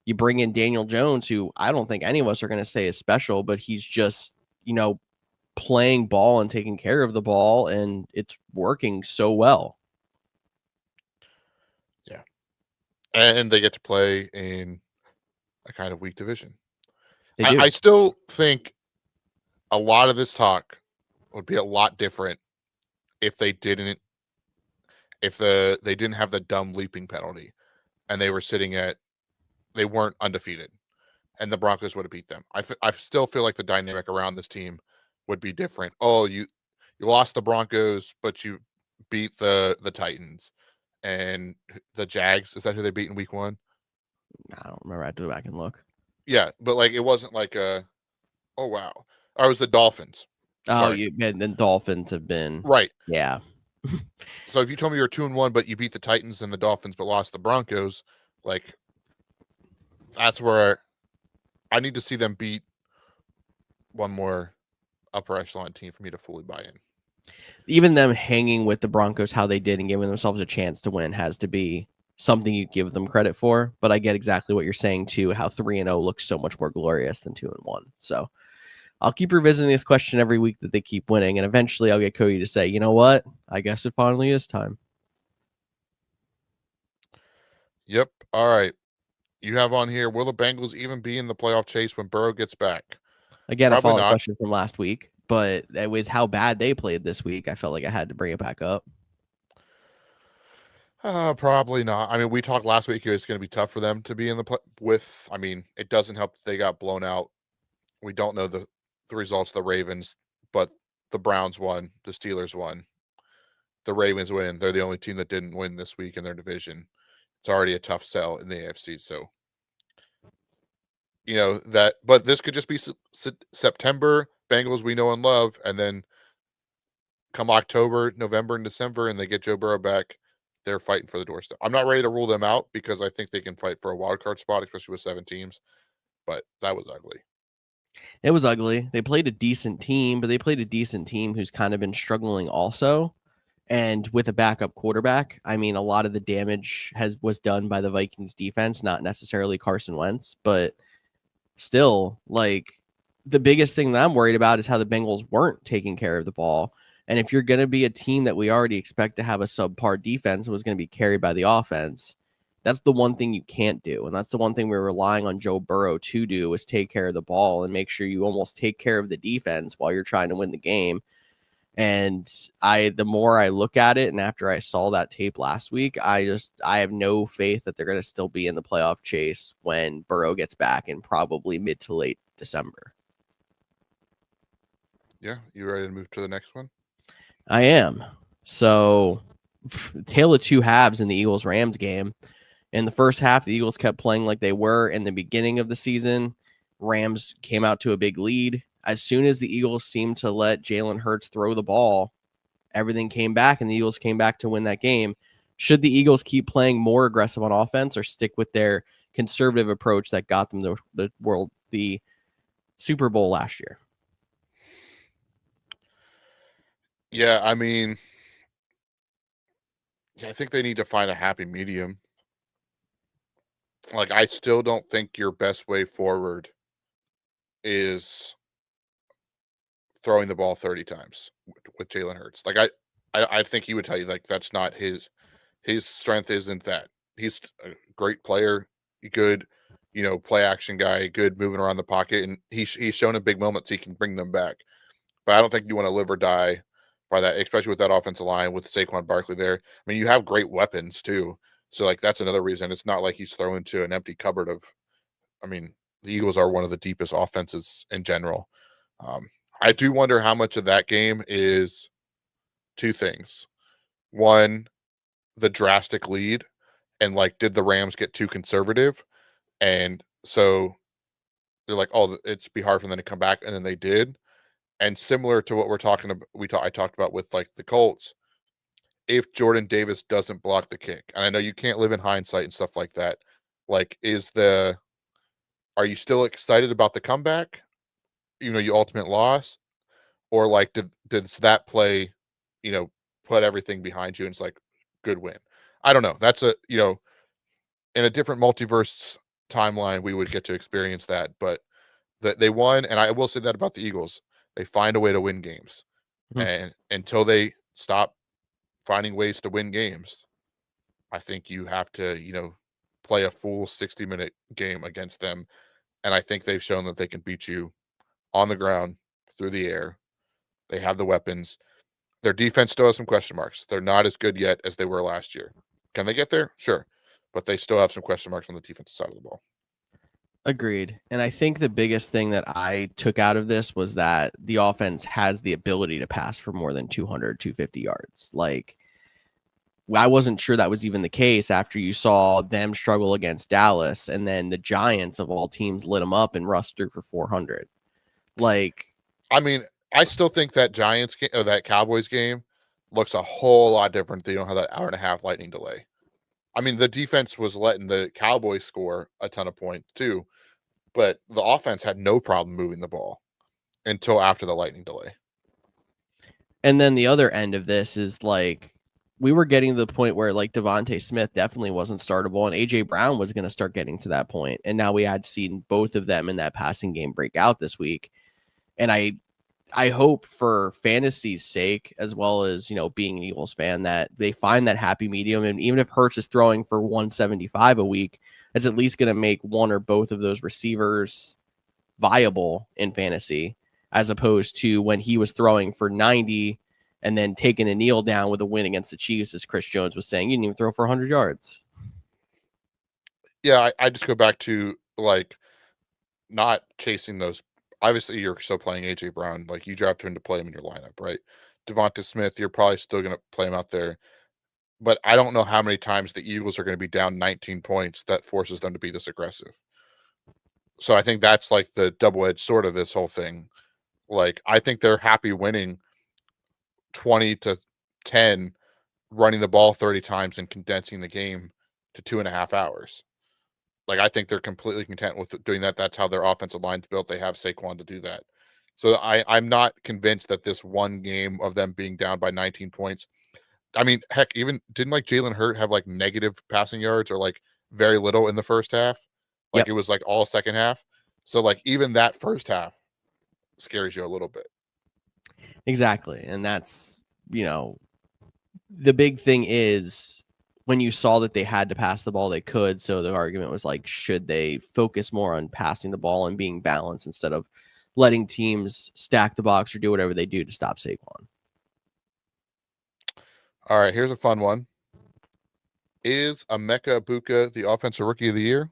You bring in Daniel Jones, who I don't think any of us are going to say is special, but he's just, playing ball and taking care of the ball, and it's working so well. Yeah. And they get to play in a kind of weak division. I still think a lot of this talk would be a lot different if they didn't have the dumb leaping penalty and they weren't undefeated and the Broncos would have beat them. I still feel like the dynamic around this team would be different. Oh, you lost the Broncos, but you beat the Titans and the Jags. Is that who they beat in week 1? I don't remember. I have to go back and look. Yeah, but like it wasn't like oh wow. Or it was the Dolphins. Oh, and then Dolphins have been right. Yeah. So if you told me you're 2-1, but you beat the Titans and the Dolphins, but lost the Broncos, like that's where I need to see them beat one more upper echelon team for me to fully buy in. Even them hanging with the Broncos how they did and giving themselves a chance to win has to be something you give them credit for. But I get exactly what you're saying too, how 3-0 looks so much more glorious than 2-1. So I'll keep revisiting this question every week that they keep winning, and eventually I'll get Cody to say, you know what? I guess it finally is time. Yep. All right. You have on here, will the Bengals even be in the playoff chase when Burrow gets back? Again, a Probably follow-up not. question from last week, but with how bad they played this week, I felt like I had to bring it back up. Probably not. I mean, we talked last week. It's going to be tough for them to be in the with. I mean, it doesn't help that they got blown out. We don't know the results of the Ravens, but the Browns won, the Steelers won, the Ravens win. They're the only team that didn't win this week in their division. It's already a tough sell in the AFC. So, that, but this could just be September Bengals we know and love, and then come October, November, and December, and they get Joe Burrow back, they're fighting for the doorstep. I'm not ready to rule them out because I think they can fight for a wild card spot, especially with 7 teams. But that was ugly. It was ugly. They played a decent team, but they played a decent team who's kind of been struggling also. And with a backup quarterback, I mean, a lot of the damage was done by the Vikings defense, not necessarily Carson Wentz, but still, like the biggest thing that I'm worried about is how the Bengals weren't taking care of the ball. And if you're going to be a team that we already expect to have a subpar defense and was going to be carried by the offense, that's the one thing you can't do. And that's the one thing we're relying on Joe Burrow to do is take care of the ball and make sure you almost take care of the defense while you're trying to win the game. And the more I look at it, and after I saw that tape last week, I have no faith that they're going to still be in the playoff chase when Burrow gets back in probably mid to late December. Yeah, you ready to move to the next one? I am. So, tale of two halves in the Eagles-Rams game. In the first half, the Eagles kept playing like they were in the beginning of the season. Rams came out to a big lead. As soon as the Eagles seemed to let Jalen Hurts throw the ball, everything came back, and the Eagles came back to win that game. Should the Eagles keep playing more aggressive on offense or stick with their conservative approach that got them the Super Bowl last year? Yeah, I mean, I think they need to find a happy medium. Like, I still don't think your best way forward is throwing the ball 30 times with Jalen Hurts. Like, I think he would tell you, like, that's not his strength isn't that. He's a great player, good, play action guy, good moving around the pocket, and he's shown in big moments he can bring them back. But I don't think you want to live or die by that, especially with that offensive line with Saquon Barkley there. I mean, you have great weapons too. So like that's another reason. It's not like he's throwing to an empty cupboard of I mean, the Eagles are one of the deepest offenses in general. I do wonder how much of that game is 2 things. One, the drastic lead, and like, did the Rams get too conservative? And so they're like, "Oh, it's be hard for them to come back," and then they did. And similar to what we're talking about, I talked about with like the Colts, if Jordan Davis doesn't block the kick, and I know you can't live in hindsight and stuff like that. Like, are you still excited about the comeback? You ultimate loss, or like does that play, you know, put everything behind you and it's like good win? I don't know. That's in a different multiverse timeline we would get to experience that, but that they won, and I will say that about the Eagles. They find a way to win games. Mhm. And until they stop finding ways to win games, I think you have to, play a full 60-minute game against them. And I think they've shown that they can beat you on the ground, through the air. They have the weapons. Their defense still has some question marks. They're not as good yet as they were last year. Can they get there? Sure. But they still have some question marks on the defensive side of the ball. Agreed. And I think the biggest thing that I took out of this was that the offense has the ability to pass for more than 200, 250 yards. Like, I wasn't sure that was even the case after you saw them struggle against Dallas, and then the Giants of all teams lit them up and Russ threw for 400. Like, I mean, I still think that Giants game or that Cowboys game, looks a whole lot different. They don't have that hour and a half lightning delay. I mean, the defense was letting the Cowboys score a ton of points too, but the offense had no problem moving the ball until after the lightning delay. And then the other end of this is like we were getting to the point where like Devontae Smith definitely wasn't startable, and AJ Brown was going to start getting to that point. And now we had seen both of them in that passing game break out this week. And I hope for fantasy's sake, as well as, being an Eagles fan, that they find that happy medium. And even if Hurts is throwing for 175 a week, that's at least going to make one or both of those receivers viable in fantasy, as opposed to when he was throwing for 90 and then taking a kneel down with a win against the Chiefs, as Chris Jones was saying, you didn't even throw for 100 yards. Yeah, I just go back to like not chasing those. Obviously, you're still playing AJ Brown. Like you drafted him to play him in your lineup, right? Devonta Smith, you're probably still going to play him out there. But I don't know how many times the Eagles are going to be down 19 points that forces them to be this aggressive. So I think that's like the double-edged sword of this whole thing. Like I think they're happy winning 20-10, running the ball 30 times and condensing the game to 2.5 hours. Like I think they're completely content with doing that. That's how their offensive line's built. They have Saquon to do that. So I'm not convinced that this one game of them being down by 19 points. I mean, heck, even didn't like Jalen Hurt have like negative passing yards or like very little in the first half? Like Yep. It was like all second half. So like even that first half scares you a little bit. Exactly. And that's, the big thing is when you saw that they had to pass the ball, they could. So the argument was like, should they focus more on passing the ball and being balanced instead of letting teams stack the box or do whatever they do to stop Saquon? All right, here's a fun one. Is Emeka Egbuka the offensive rookie of the year?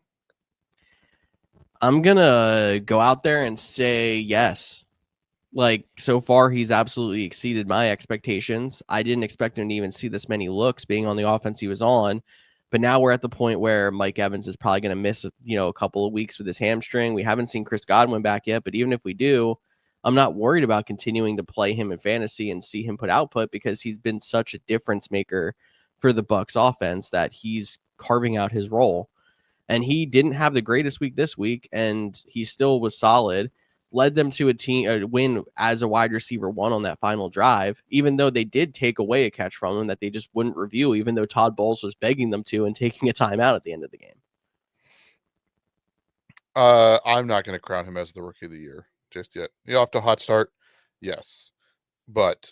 I'm going to go out there and say yes. Like, so far, he's absolutely exceeded my expectations. I didn't expect him to even see this many looks being on the offense he was on. But now we're at the point where Mike Evans is probably going to miss, a couple of weeks with his hamstring. We haven't seen Chris Godwin back yet, but even if we do, I'm not worried about continuing to play him in fantasy and see him put output because he's been such a difference maker for the Bucs offense that he's carving out his role. And he didn't have the greatest week this week, and he still was solid. Led them to a win as a wide receiver one on that final drive, even though they did take away a catch from him that they just wouldn't review, even though Todd Bowles was begging them to and taking a timeout at the end of the game. I'm not going to crown him as the rookie of the year just yet. Off to a hot start, yes, but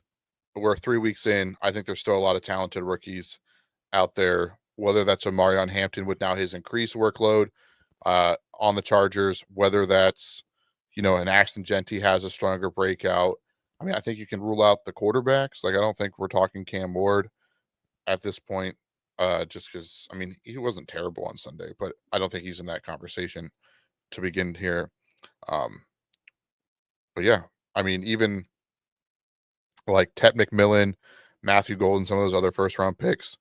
we're 3 weeks in. I think there's still a lot of talented rookies out there. Whether that's a Marion Hampton with now his increased workload on the Chargers, whether that's an Ashton Genty has a stronger breakout. I mean, I think you can rule out the quarterbacks. Like I don't think we're talking Cam Ward at this point, just because I mean he wasn't terrible on Sunday, but I don't think he's in that conversation to begin here. But yeah, I mean, even like Ted McMillan, Matthew Golden, some of those other first round picks,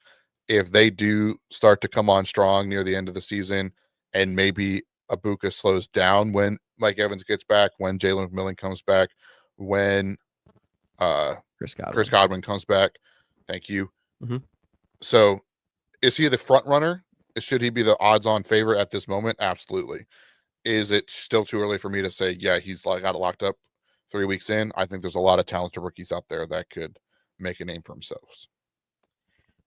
if they do start to come on strong near the end of the season, and maybe Egbuka slows down when Mike Evans gets back, when Jalen McMillan comes back, when Chris Godwin comes back. Thank you. Mm-hmm. So is he the front runner? Should he be the odds-on favorite at this moment? Absolutely. Is it still too early for me to say, yeah, he's got it locked up 3 weeks in? I think there's a lot of talented rookies out there that could make a name for themselves.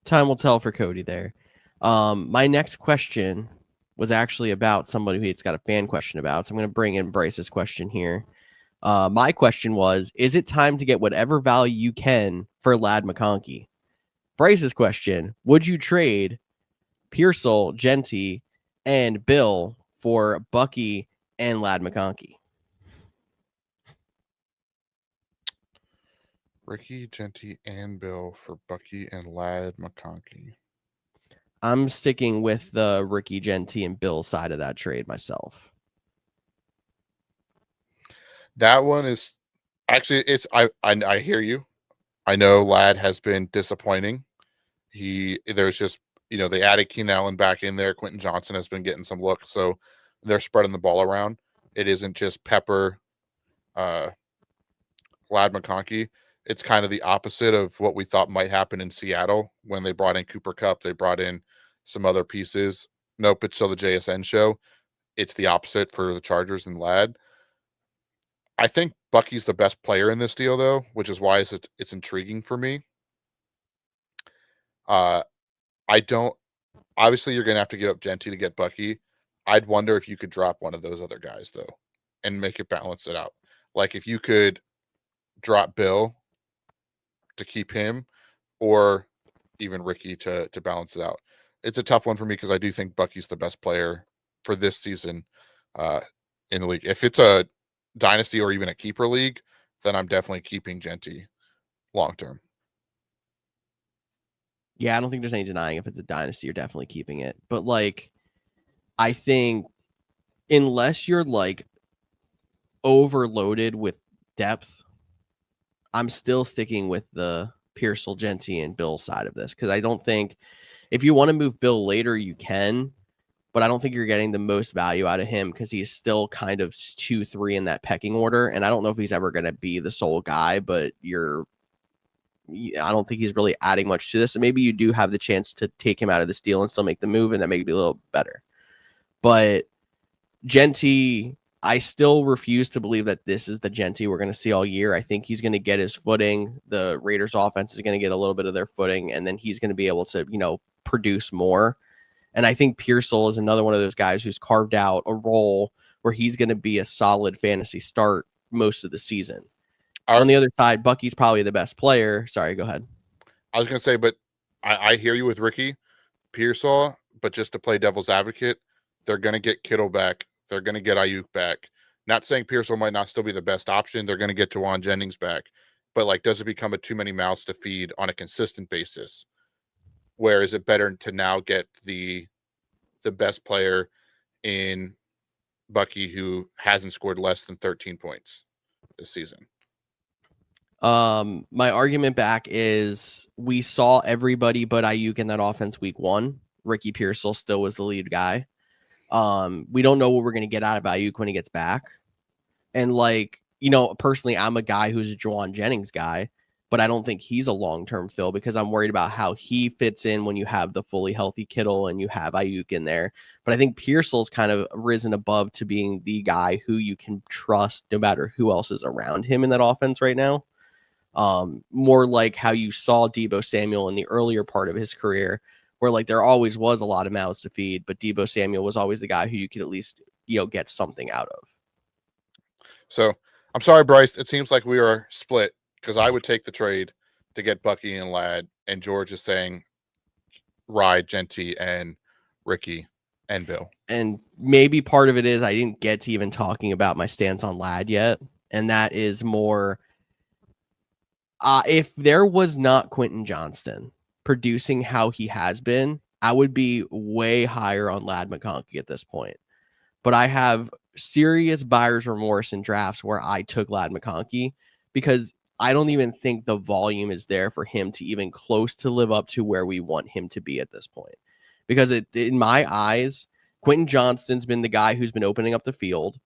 Time will tell for Cody there. My next question was actually about somebody who's got a fan question about. So I'm going to bring in Bryce's question here. My question was, is it time to get whatever value you can for Ladd McConkey? Bryce's question, would you trade Pearsall, Genty, and Bill for Bucky and Ladd McConkey? Ricky, Genty, and Bill for Bucky and Ladd McConkey. I'm sticking with the Ricky, Genty, and Bill side of that trade myself. That one is actually I hear you. I know Ladd has been disappointing. There's just they added Keenan Allen back in there. Quentin Johnson has been getting some looks, so they're spreading the ball around. It isn't just Pepper, Ladd McConkey. It's kind of the opposite of what we thought might happen in Seattle when they brought in Cooper Kupp. They brought in some other pieces. Nope, it's still the JSN show. It's the opposite for the Chargers and Lad. I think Bucky's the best player in this deal, though, which is why it's intriguing for me. I don't. Obviously, you're going to have to give up Genty to get Bucky. I'd wonder if you could drop one of those other guys, though, and make it balance it out. Like if you could drop Bill to keep him, or even Ricky to balance it out. It's a tough one for me because I do think Bucky's the best player for this season in the league. If it's a dynasty or even a keeper league, then I'm definitely keeping Genty long term. Yeah, I don't think there's any denying if it's a dynasty, you're definitely keeping it. But like, I think unless you're like overloaded with depth, I'm still sticking with the Pearsall, Genty, and Bill side of this because I don't think if you want to move Bill later, you can, but I don't think you're getting the most value out of him because he's still kind of 2-3 in that pecking order. And I don't know if he's ever going to be the sole guy, but I don't think he's really adding much to this. And maybe you do have the chance to take him out of this deal and still make the move, and that may be a little better. But Genty, I still refuse to believe that this is the Genty we're going to see all year. I think he's going to get his footing. The Raiders offense is going to get a little bit of their footing, and then he's going to be able to, produce more. And I think Pearsall is another one of those guys who's carved out a role where he's going to be a solid fantasy start most of the season. On the other side, Bucky's probably the best player. Sorry, go ahead. I was going to say, but I hear you with Ricky Pearsall, but just to play devil's advocate, they're going to get Kittle back. They're going to get Ayuk back. Not saying Pearsall might not still be the best option. They're going to get Jawan Jennings back. But like, does it become a too many mouths to feed on a consistent basis? Where is it better to now get the best player in Bucky who hasn't scored less than 13 points this season? My argument back is we saw everybody but Ayuk in that offense week 1. Ricky Pearsall still was the lead guy. We don't know what we're going to get out of Ayuk when he gets back. And personally, I'm a guy who's a Jawan Jennings guy, but I don't think he's a long-term fill because I'm worried about how he fits in when you have the fully healthy Kittle and you have Ayuk in there. But I think Pearsall's kind of risen above to being the guy who you can trust no matter who else is around him in that offense right now. More like how you saw Deebo Samuel in the earlier part of his career, where like there always was a lot of mouths to feed, but Deebo Samuel was always the guy who you could at least, get something out of. So I'm sorry, Bryce. It seems like we are split because I would take the trade to get Bucky and Lad, and George is saying ride Genty and Ricky and Bill. And maybe part of it is I didn't get to even talking about my stance on Lad yet, and that is more if there was not Quentin Johnston producing how he has been, I would be way higher on Ladd McConkey at this point. But I have serious buyer's remorse in drafts where I took Ladd McConkey because I don't even think the volume is there for him to even close to live up to where we want him to be at this point. Because in my eyes, Quentin Johnston's been the guy who's been opening up the field.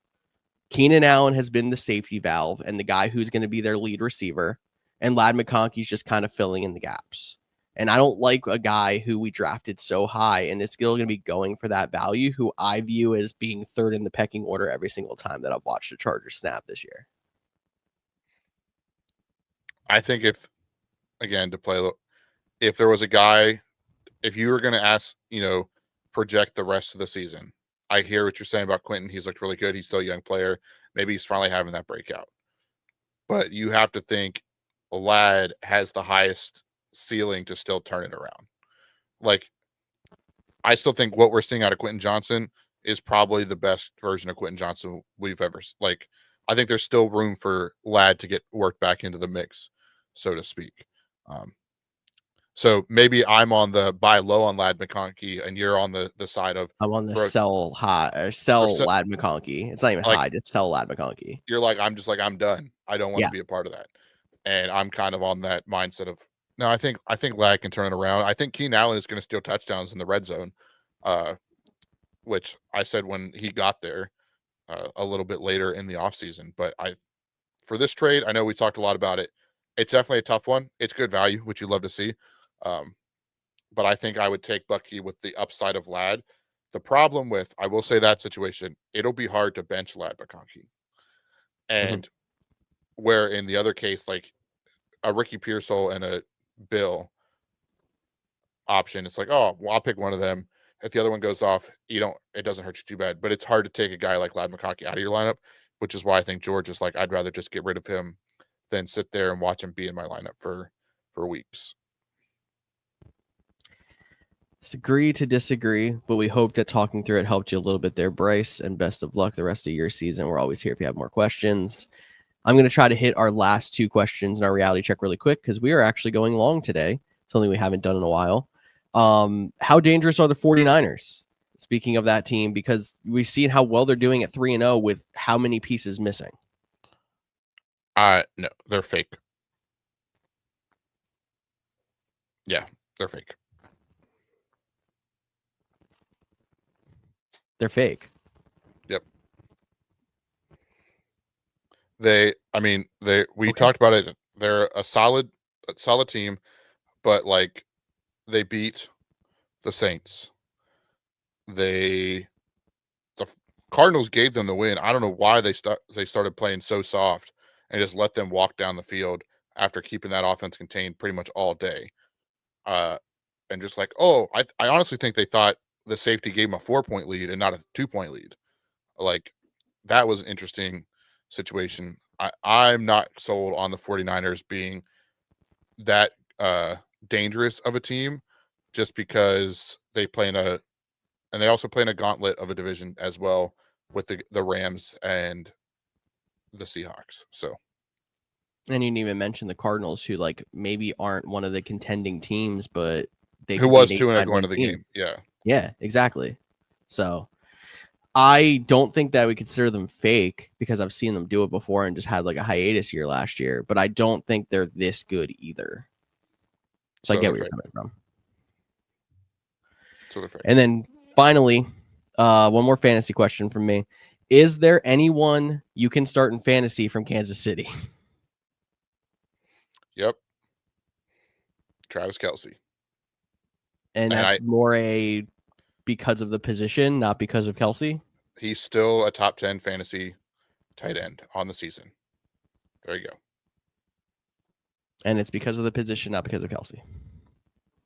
Keenan Allen has been the safety valve and the guy who's going to be their lead receiver. And Ladd McConkey's just kind of filling in the gaps. And I don't like a guy who we drafted so high and is still going to be going for that value, who I view as being third in the pecking order every single time that I've watched a Chargers snap this year. I think if there was a guy, if you were going to ask, project the rest of the season, I hear what you're saying about Quentin. He's looked really good. He's still a young player. Maybe he's finally having that breakout. But you have to think Lad has the highest ceiling to still turn it around. Like, I still think what we're seeing out of Quentin Johnson is probably the best version of Quentin Johnson we've ever. I think there's still room for Lad to get worked back into the mix, so to speak. So maybe I'm on the buy low on Ladd McConkey, and you're on the side of I'm on the sell high or sell Ladd McConkey. It's not even high, just sell Ladd McConkey. You're like, I'm done. I don't want to be a part of that. And I'm kind of on that mindset of no, I think Ladd can turn it around. I think Keenan Allen is going to steal touchdowns in the red zone, which I said when he got there a little bit later in the offseason. But for this trade, I know we talked a lot about it. It's definitely a tough one. It's good value, which you love to see. But I think I would take Bucky with the upside of Ladd. The problem with, I will say that situation, it'll be hard to bench Ladd McConkey. Mhm. And where in the other case, like a Ricky Pearsall and a Bill option, it's like, oh, well, I'll pick one of them. If the other one goes off, it doesn't hurt you too bad. But it's hard to take a guy like Ladd McConkey out of your lineup, which is why I think George is like, I'd rather just get rid of him than sit there and watch him be in my lineup for weeks. Agree to disagree, but we hope that talking through it helped you a little bit there, Bryce, and best of luck the rest of your season. We're always here if you have more questions. I'm going to try to hit our last 2 questions in our reality check really quick because we are actually going long today, something we haven't done in a while. How dangerous are the 49ers? Speaking of that team, because we've seen how well they're doing at 3-0 with how many pieces missing. No, they're fake. Yeah, they're fake. They're fake. Yep. We talked about it. They're a solid team, but like they beat the Saints. The Cardinals gave them the win. I don't know why they started playing so soft and just let them walk down the field after keeping that offense contained pretty much all day. And just like, I honestly think they thought the safety gave them a 4-point lead and not a 2-point lead. Like, that was an interesting situation. I'm not sold on the 49ers being that dangerous of a team just because they also play in a gauntlet of a division as well with the Rams and the Seahawks. So, and you didn't even mention the Cardinals, who like maybe aren't one of the contending teams, but they who could was be an 2-0 8-9 going to the team. game. Yeah, exactly. So I don't think that we consider them fake because I've seen them do it before and just had like a hiatus year last year, but I don't think they're this good either. So I get where you're coming from. So they're fake. And then finally, one more fantasy question from me. Is there anyone you can start in fantasy from Kansas City? Yep. Travis Kelce. And that's more because of the position, not because of Kelce? He's still a top 10 fantasy tight end on the season. There you go. And it's because of the position, not because of Kelce.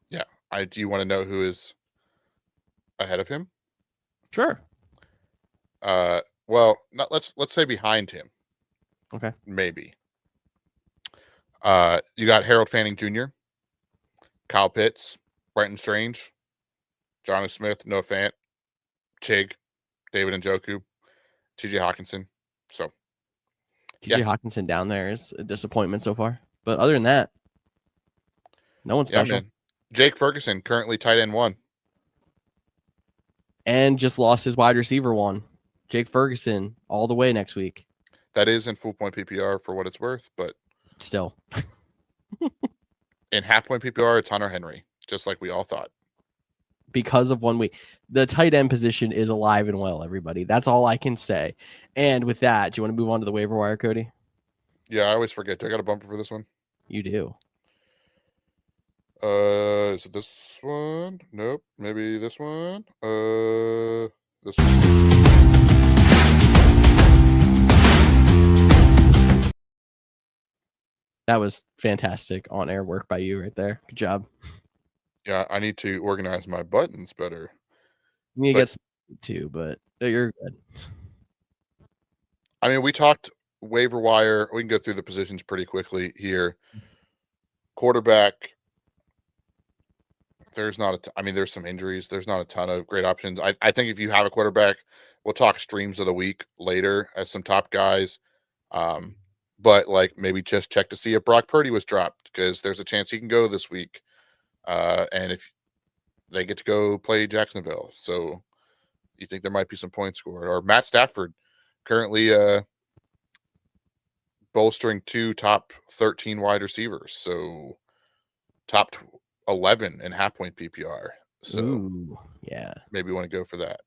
Yeah. Do you want to know who is ahead of him? Sure. Well, let's say behind him. Okay. Maybe. You got Harold Fanning Jr., Kyle Pitts, Brenton Strange, Jonnu Smith, Noah Fant, Chig, David Njoku, TJ Hawkinson. So TJ Hawkinson down there is a disappointment so far. But other than that, no one's special. Man. Jake Ferguson, currently tight end 1. And just lost his wide receiver 1. Jake Ferguson all the way next week. That is in full point PPR for what it's worth, but still. In half point PPR, it's Hunter Henry, just like we all thought. Because of 1 week. The tight end position is alive and well, everybody. That's all I can say. And with that, do you want to move on to the waiver wire, Cody? Yeah, I always forget. Do I got a bumper for this one? You do. Is it this one? Nope. Maybe this one. This one. That was fantastic on-air work by you right there. Good job. Yeah, I need to organize my buttons better. You need to get some too, but you're good. I mean, we talked waiver wire. We can go through the positions pretty quickly here. Quarterback. There's some injuries. There's not a ton of great options. I think if you have a quarterback, we'll talk streams of the week later as some top guys. But like maybe just check to see if Brock Purdy was dropped because there's a chance he can go this week. And if they get to go play Jacksonville. So you think there might be some points scored. Or Matt Stafford, currently bolstering 2 top 13 wide receivers. So top 11 in half point PPR. So ooh, yeah, maybe you want to go for that.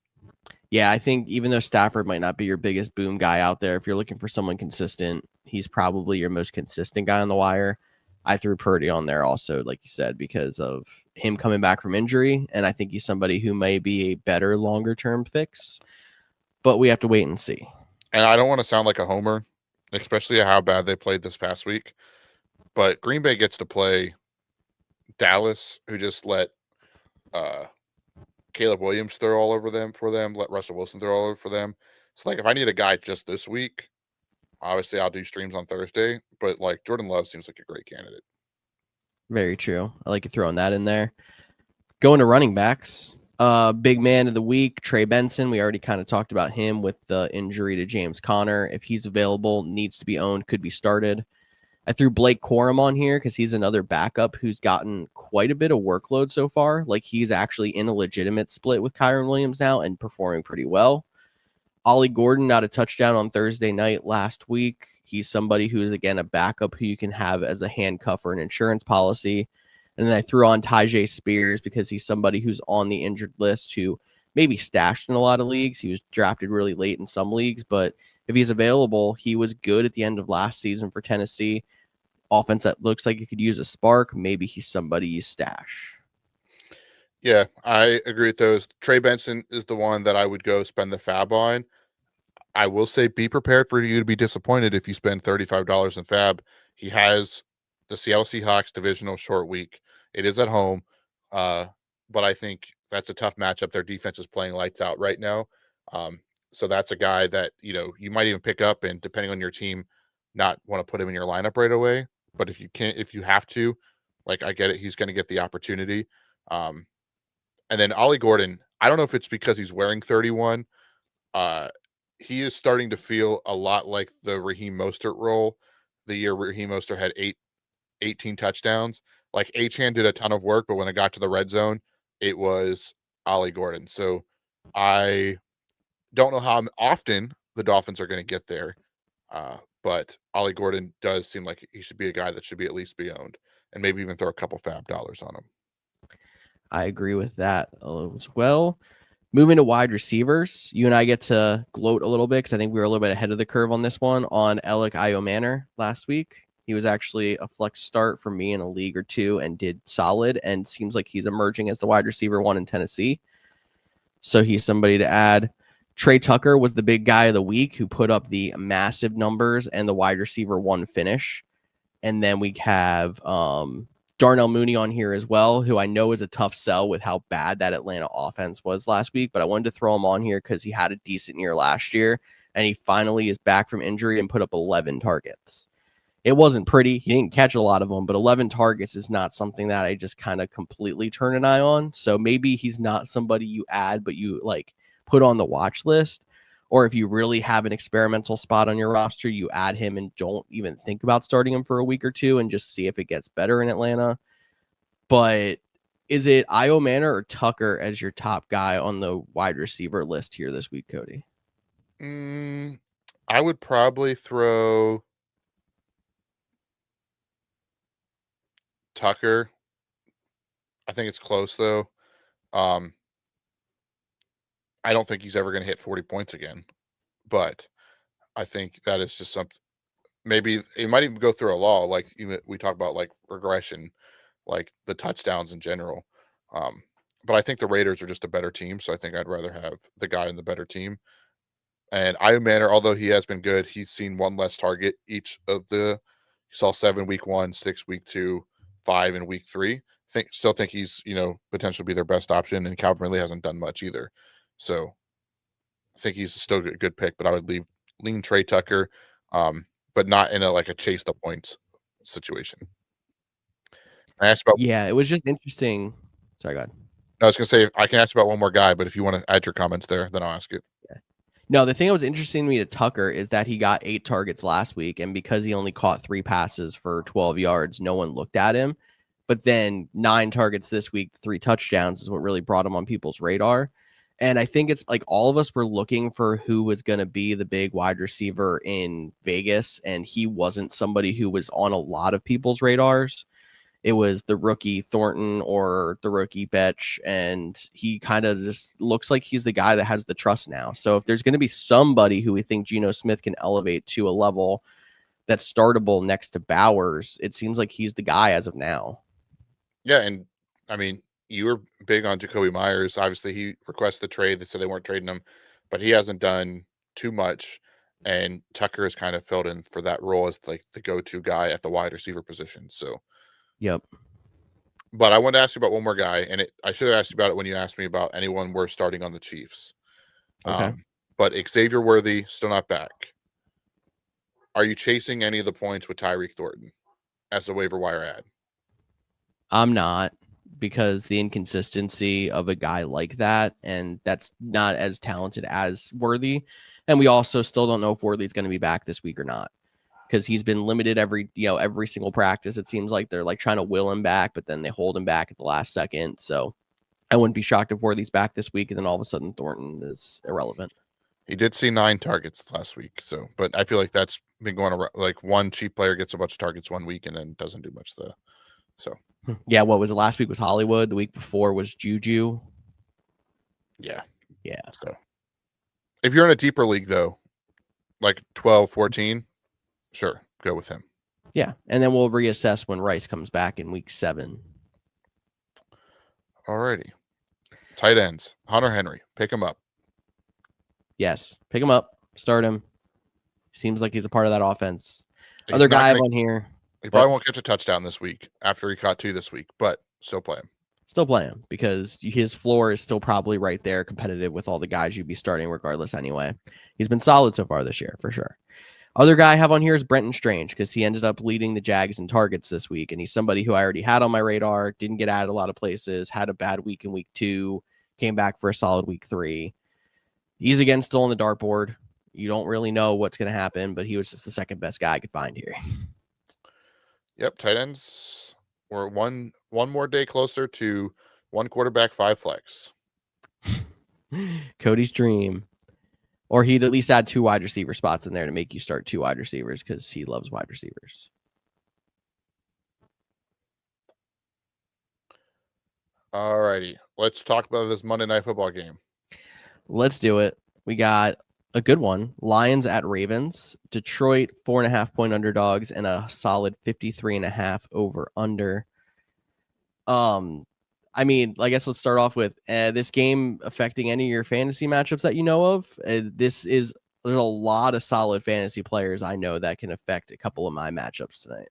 Yeah, I think even though Stafford might not be your biggest boom guy out there, if you're looking for someone consistent, he's probably your most consistent guy on the wire. I threw Purdy on there also, like you said, because of him coming back from injury. And I think he's somebody who may be a better longer-term fix, but we have to wait and see. And I don't want to sound like a homer, especially how bad they played this past week, but Green Bay gets to play Dallas, who just let Caleb Williams throw all over them for them, let Russell Wilson throw all over for them. So, like, if I need a guy just this week, obviously I'll do streams on Thursday, but, like, Jordan Love seems like a great candidate. Very true. I like you throwing that in there. Going to running backs. Big man of the week, Trey Benson. We already kind of talked about him with the injury to James Conner. If he's available, needs to be owned, could be started. I threw Blake Corum on here because he's another backup who's gotten quite a bit of workload so far. Like, he's actually in a legitimate split with Kyron Williams now and performing pretty well. Ollie Gordon got a touchdown on Thursday night last week. He's somebody who is, again, a backup who you can have as a handcuff or an insurance policy. And then I threw on Tyjae Spears because he's somebody who's on the injured list who maybe stashed in a lot of leagues. He was drafted really late in some leagues, but if he's available, he was good at the end of last season for Tennessee. Offense that looks like it could use a spark. Maybe he's somebody you stash. Yeah, I agree with those. Trey Benson is the one that I would go spend the fab on. I will say be prepared for you to be disappointed if you spend $35 in fab. He has the Seattle Seahawks divisional short week. It is at home, but I think that's a tough matchup. Their defense is playing lights out right now. So that's a guy that, you might even pick up and, depending on your team, not want to put him in your lineup right away. But if you have to, like, I get it, he's going to get the opportunity. And then Ollie Gordon, I don't know if it's because he's wearing 31. He is starting to feel a lot like the Raheem Mostert role. The year Raheem Mostert had 18 touchdowns. Like, Achane did a ton of work, but when it got to the red zone, it was Ollie Gordon. So I don't know how often the Dolphins are going to get there. But Ollie Gordon does seem like he should be a guy that should be at least be owned, and maybe even throw a couple fab dollars on him. I agree with that as well. Moving to wide receivers, you and I get to gloat a little bit because I think we were a little bit ahead of the curve on this one on Alec Iomanor last week. He was actually a flex start for me in a league or two and did solid, and seems like he's emerging as the wide receiver one in Tennessee. So he's somebody to add. Trey Tucker was the big guy of the week who put up the massive numbers and the wide receiver one finish. And then we have Darnell Mooney on here as well, who I know is a tough sell with how bad that Atlanta offense was last week, but I wanted to throw him on here because he had a decent year last year, and he finally is back from injury and put up 11 targets. It wasn't pretty. He didn't catch a lot of them, but 11 targets is not something that I just kind of completely turn an eye on. So maybe he's not somebody you add, but you like put on the watch list. Or if you really have an experimental spot on your roster, you add him and don't even think about starting him for a week or two and just see if it gets better in Atlanta. But is it Iomanor or Tucker as your top guy on the wide receiver list here this week, Cody? I would probably throw Tucker. I think it's close, though. I don't think he's ever going to hit 40 points again, but I think that is just something. Maybe it might even go through a law, like we talk about, like regression, like the touchdowns in general. But I think the Raiders are just a better team, so I think I'd rather have the guy in the better team. And Iomanor, although he has been good, he's seen one less target each of the. He saw 7 week 1, 6 week 2, 5 in week 3. Still think he's potentially be their best option, and Calvin really hasn't done much either. So I think he's still a good pick, but I would lean Trey Tucker, but not in a chase the points situation. I asked about. Yeah, it was just interesting. Sorry, go ahead. I was going to say, I can ask about one more guy, but if you want to add your comments there, then I'll ask it. Yeah. No, the thing that was interesting to me to Tucker is that he got 8 targets last week, and because he only caught 3 passes for 12 yards, no one looked at him. But then 9 targets this week, 3 touchdowns is what really brought him on people's radar. And I think it's like all of us were looking for who was going to be the big wide receiver in Vegas, and he wasn't somebody who was on a lot of people's radars. It was the rookie Thornton or the rookie Betch, and he kind of just looks like he's the guy that has the trust now. So if there's going to be somebody who we think Geno Smith can elevate to a level that's startable next to Bowers, it seems like he's the guy as of now. Yeah, and I mean, you were big on Jacoby Myers. Obviously, he requested the trade. They said they weren't trading him, but he hasn't done too much. And Tucker has kind of filled in for that role as like the go-to guy at the wide receiver position. So, Yep. but I wanted to ask you about one more guy, and I should have asked you about it when you asked me about anyone worth starting on the Chiefs. Okay. But Xavier Worthy still not back. Are you chasing any of the points with Tyreek Thornton as a waiver wire ad? I'm not, because the inconsistency of a guy like that, and that's not as talented as Worthy. And we also still don't know if Worthy's going to be back this week or not, because he's been limited every single practice. It seems like they're like trying to will him back, but then they hold him back at the last second. So I wouldn't be shocked if Worthy's back this week and then all of a sudden Thornton is irrelevant. He did see 9 targets last week. So, but I feel like that's been going around. Like one cheap player gets a bunch of targets one week and then doesn't do much. Yeah, what was it? Last week was Hollywood. The week before was Juju. Yeah. Yeah. So if you're in a deeper league though, like 12, 14, sure, go with him. Yeah. And then we'll reassess when Rice comes back in week 7. Alrighty. Tight ends. Hunter Henry. Pick him up. Yes. Pick him up. Start him. Seems like he's a part of that offense. He's Other not guy gonna- on here. He probably won't catch a touchdown this week after he caught 2 this week, but still play him. Still play him because his floor is still probably right there, competitive with all the guys you'd be starting regardless anyway. He's been solid so far this year, for sure. Other guy I have on here is Brenton Strange, because he ended up leading the Jags in targets this week, and he's somebody who I already had on my radar, didn't get added a lot of places, had a bad week in week 2, came back for a solid week 3. He's again still on the dartboard. You don't really know what's going to happen, but he was just the second best guy I could find here. Yep, tight ends. We're one more day closer to 1 quarterback, 5 flex. Cody's dream. Or he'd at least add 2 wide receiver spots in there to make you start 2 wide receivers, because he loves wide receivers. All righty. Let's talk about this Monday Night Football game. Let's do it. We got a good one. Lions at Ravens. Detroit 4.5-point underdogs and a solid 53.5 over under. I mean, I guess let's start off with this game affecting any of your fantasy matchups that you know of. There's a lot of solid fantasy players I know that can affect a couple of my matchups tonight.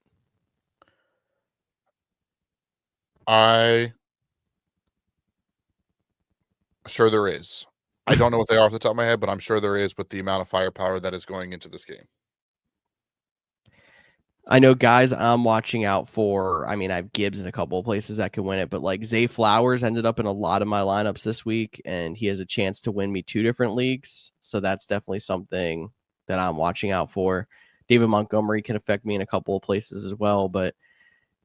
Sure there is. I don't know what they are off the top of my head, but I'm sure there is with the amount of firepower that is going into this game. I know guys I'm watching out for. I mean, I have Gibbs in a couple of places that could win it, but like Zay Flowers ended up in a lot of my lineups this week, and he has a chance to win me 2 different leagues. So that's definitely something that I'm watching out for. David Montgomery can affect me in a couple of places as well, but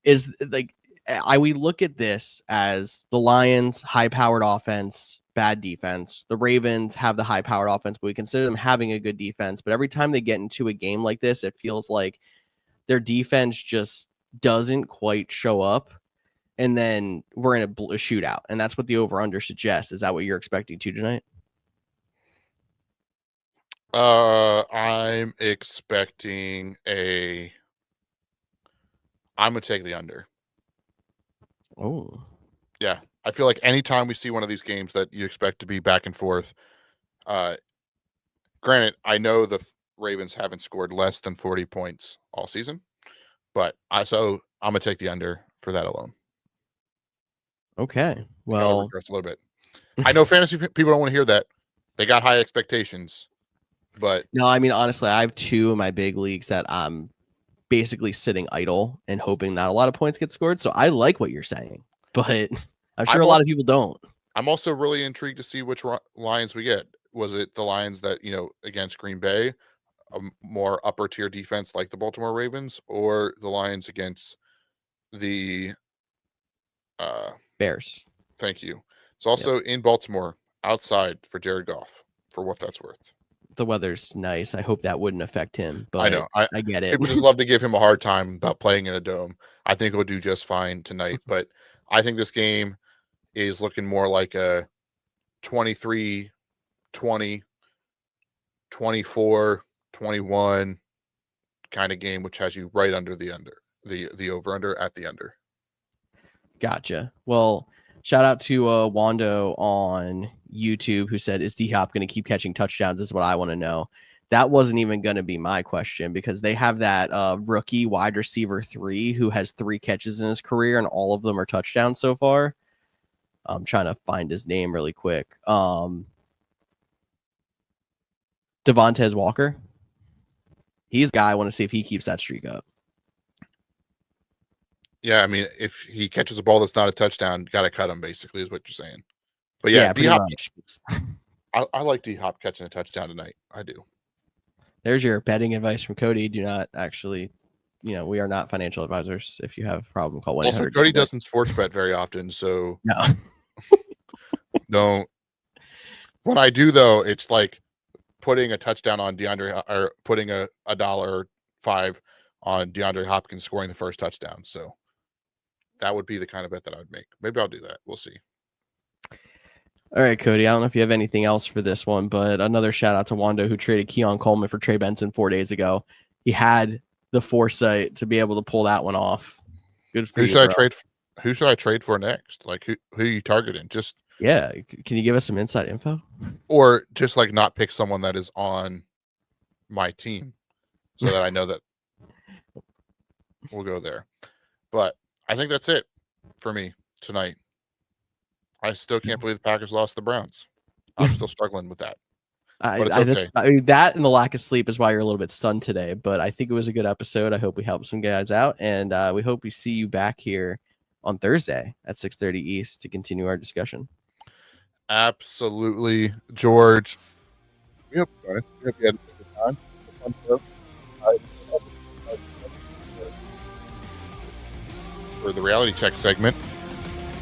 we look at this as the Lions, high-powered offense, bad defense. The Ravens have the high-powered offense, but we consider them having a good defense. But every time they get into a game like this, it feels like their defense just doesn't quite show up, and then we're in a shootout, and that's what the over-under suggests. Is that what you're expecting to tonight? I'm expecting I'm gonna take the under. Oh, yeah. I feel like anytime we see one of these games that you expect to be back and forth, granted, I know the Ravens haven't scored less than 40 points all season, but I'm gonna take the under for that alone. okay. Well, a little bit. I know fantasy people don't want to hear that. They got high expectations, but no, I mean, honestly, I have 2 of my big leagues that I'm basically sitting idle and hoping not a lot of points get scored. So I like what you're saying, but I'm sure a lot of people don't. I'm also really intrigued to see which Lions we get. Was it the Lions that, against Green Bay, a more upper tier defense like the Baltimore Ravens, or the Lions against the Bears? Thank you. It's also in Baltimore, outside for Jared Goff, for what that's worth. The weather's nice. I hope that wouldn't affect him, but I know. I get it. People just love to give him a hard time about playing in a dome. I think he'll do just fine tonight, but I think this game is looking more like a 23-20, 24-21 kind of game, which has you right under the over-under at the under. Gotcha. Well, shout out to Wando on YouTube who said, is D-Hop going to keep catching touchdowns? This is what I want to know. That wasn't even going to be my question because they have that rookie wide receiver 3 who has 3 catches in his career and all of them are touchdowns so far. I'm trying to find his name really quick. Devontae Walker. He's a guy I want to see if he keeps that streak up. Yeah, I mean, if he catches a ball that's not a touchdown, got to cut him, basically, is what you're saying. But yeah, D-Hop, I like D-Hop catching a touchdown tonight. I do. There's your betting advice from Cody. Do not actually, we are not financial advisors. If you have a problem, call 1-800. Also, Cody doesn't sports bet very often, so no. Don't. When I do, though, it's like putting a touchdown on DeAndre or putting a $1.05 on DeAndre Hopkins scoring the first touchdown. So that would be the kind of bet that I would make. Maybe I'll do that. We'll see. All right, Cody. I don't know if you have anything else for this one, but another shout out to Wando who traded Keon Coleman for Trey Benson 4 days ago. He had the foresight to be able to pull that one off. Good for you. Who should I trade for next? Like who are you targeting? Just yeah. Can you give us some inside info? Or just like not pick someone that is on my team so that I know that we'll go there. But I think that's it for me tonight. I still can't believe the Packers lost the Browns. I'm still struggling with that. But it's okay. That and the lack of sleep is why you're a little bit stunned today. But I think it was a good episode. I hope we helped some guys out. And we hope we see you back here on Thursday at 6:30 East to continue our discussion. Absolutely, George. Yep. You had a good time. For the reality check segment,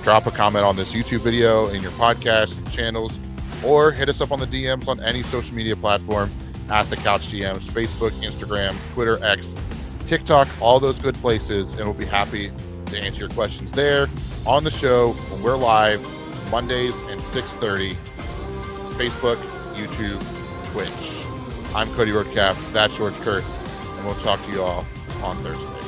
drop a comment on this YouTube video in your podcast channels, or hit us up on the DMs on any social media platform at the Couch GMs, Facebook, Instagram, Twitter, X, TikTok, all those good places, and we'll be happy to answer your questions there on the show when we're live Mondays and 6:30, Facebook, YouTube, Twitch. I'm Cody Roadcap. That's George Kurth, and we'll talk to you all on Thursday.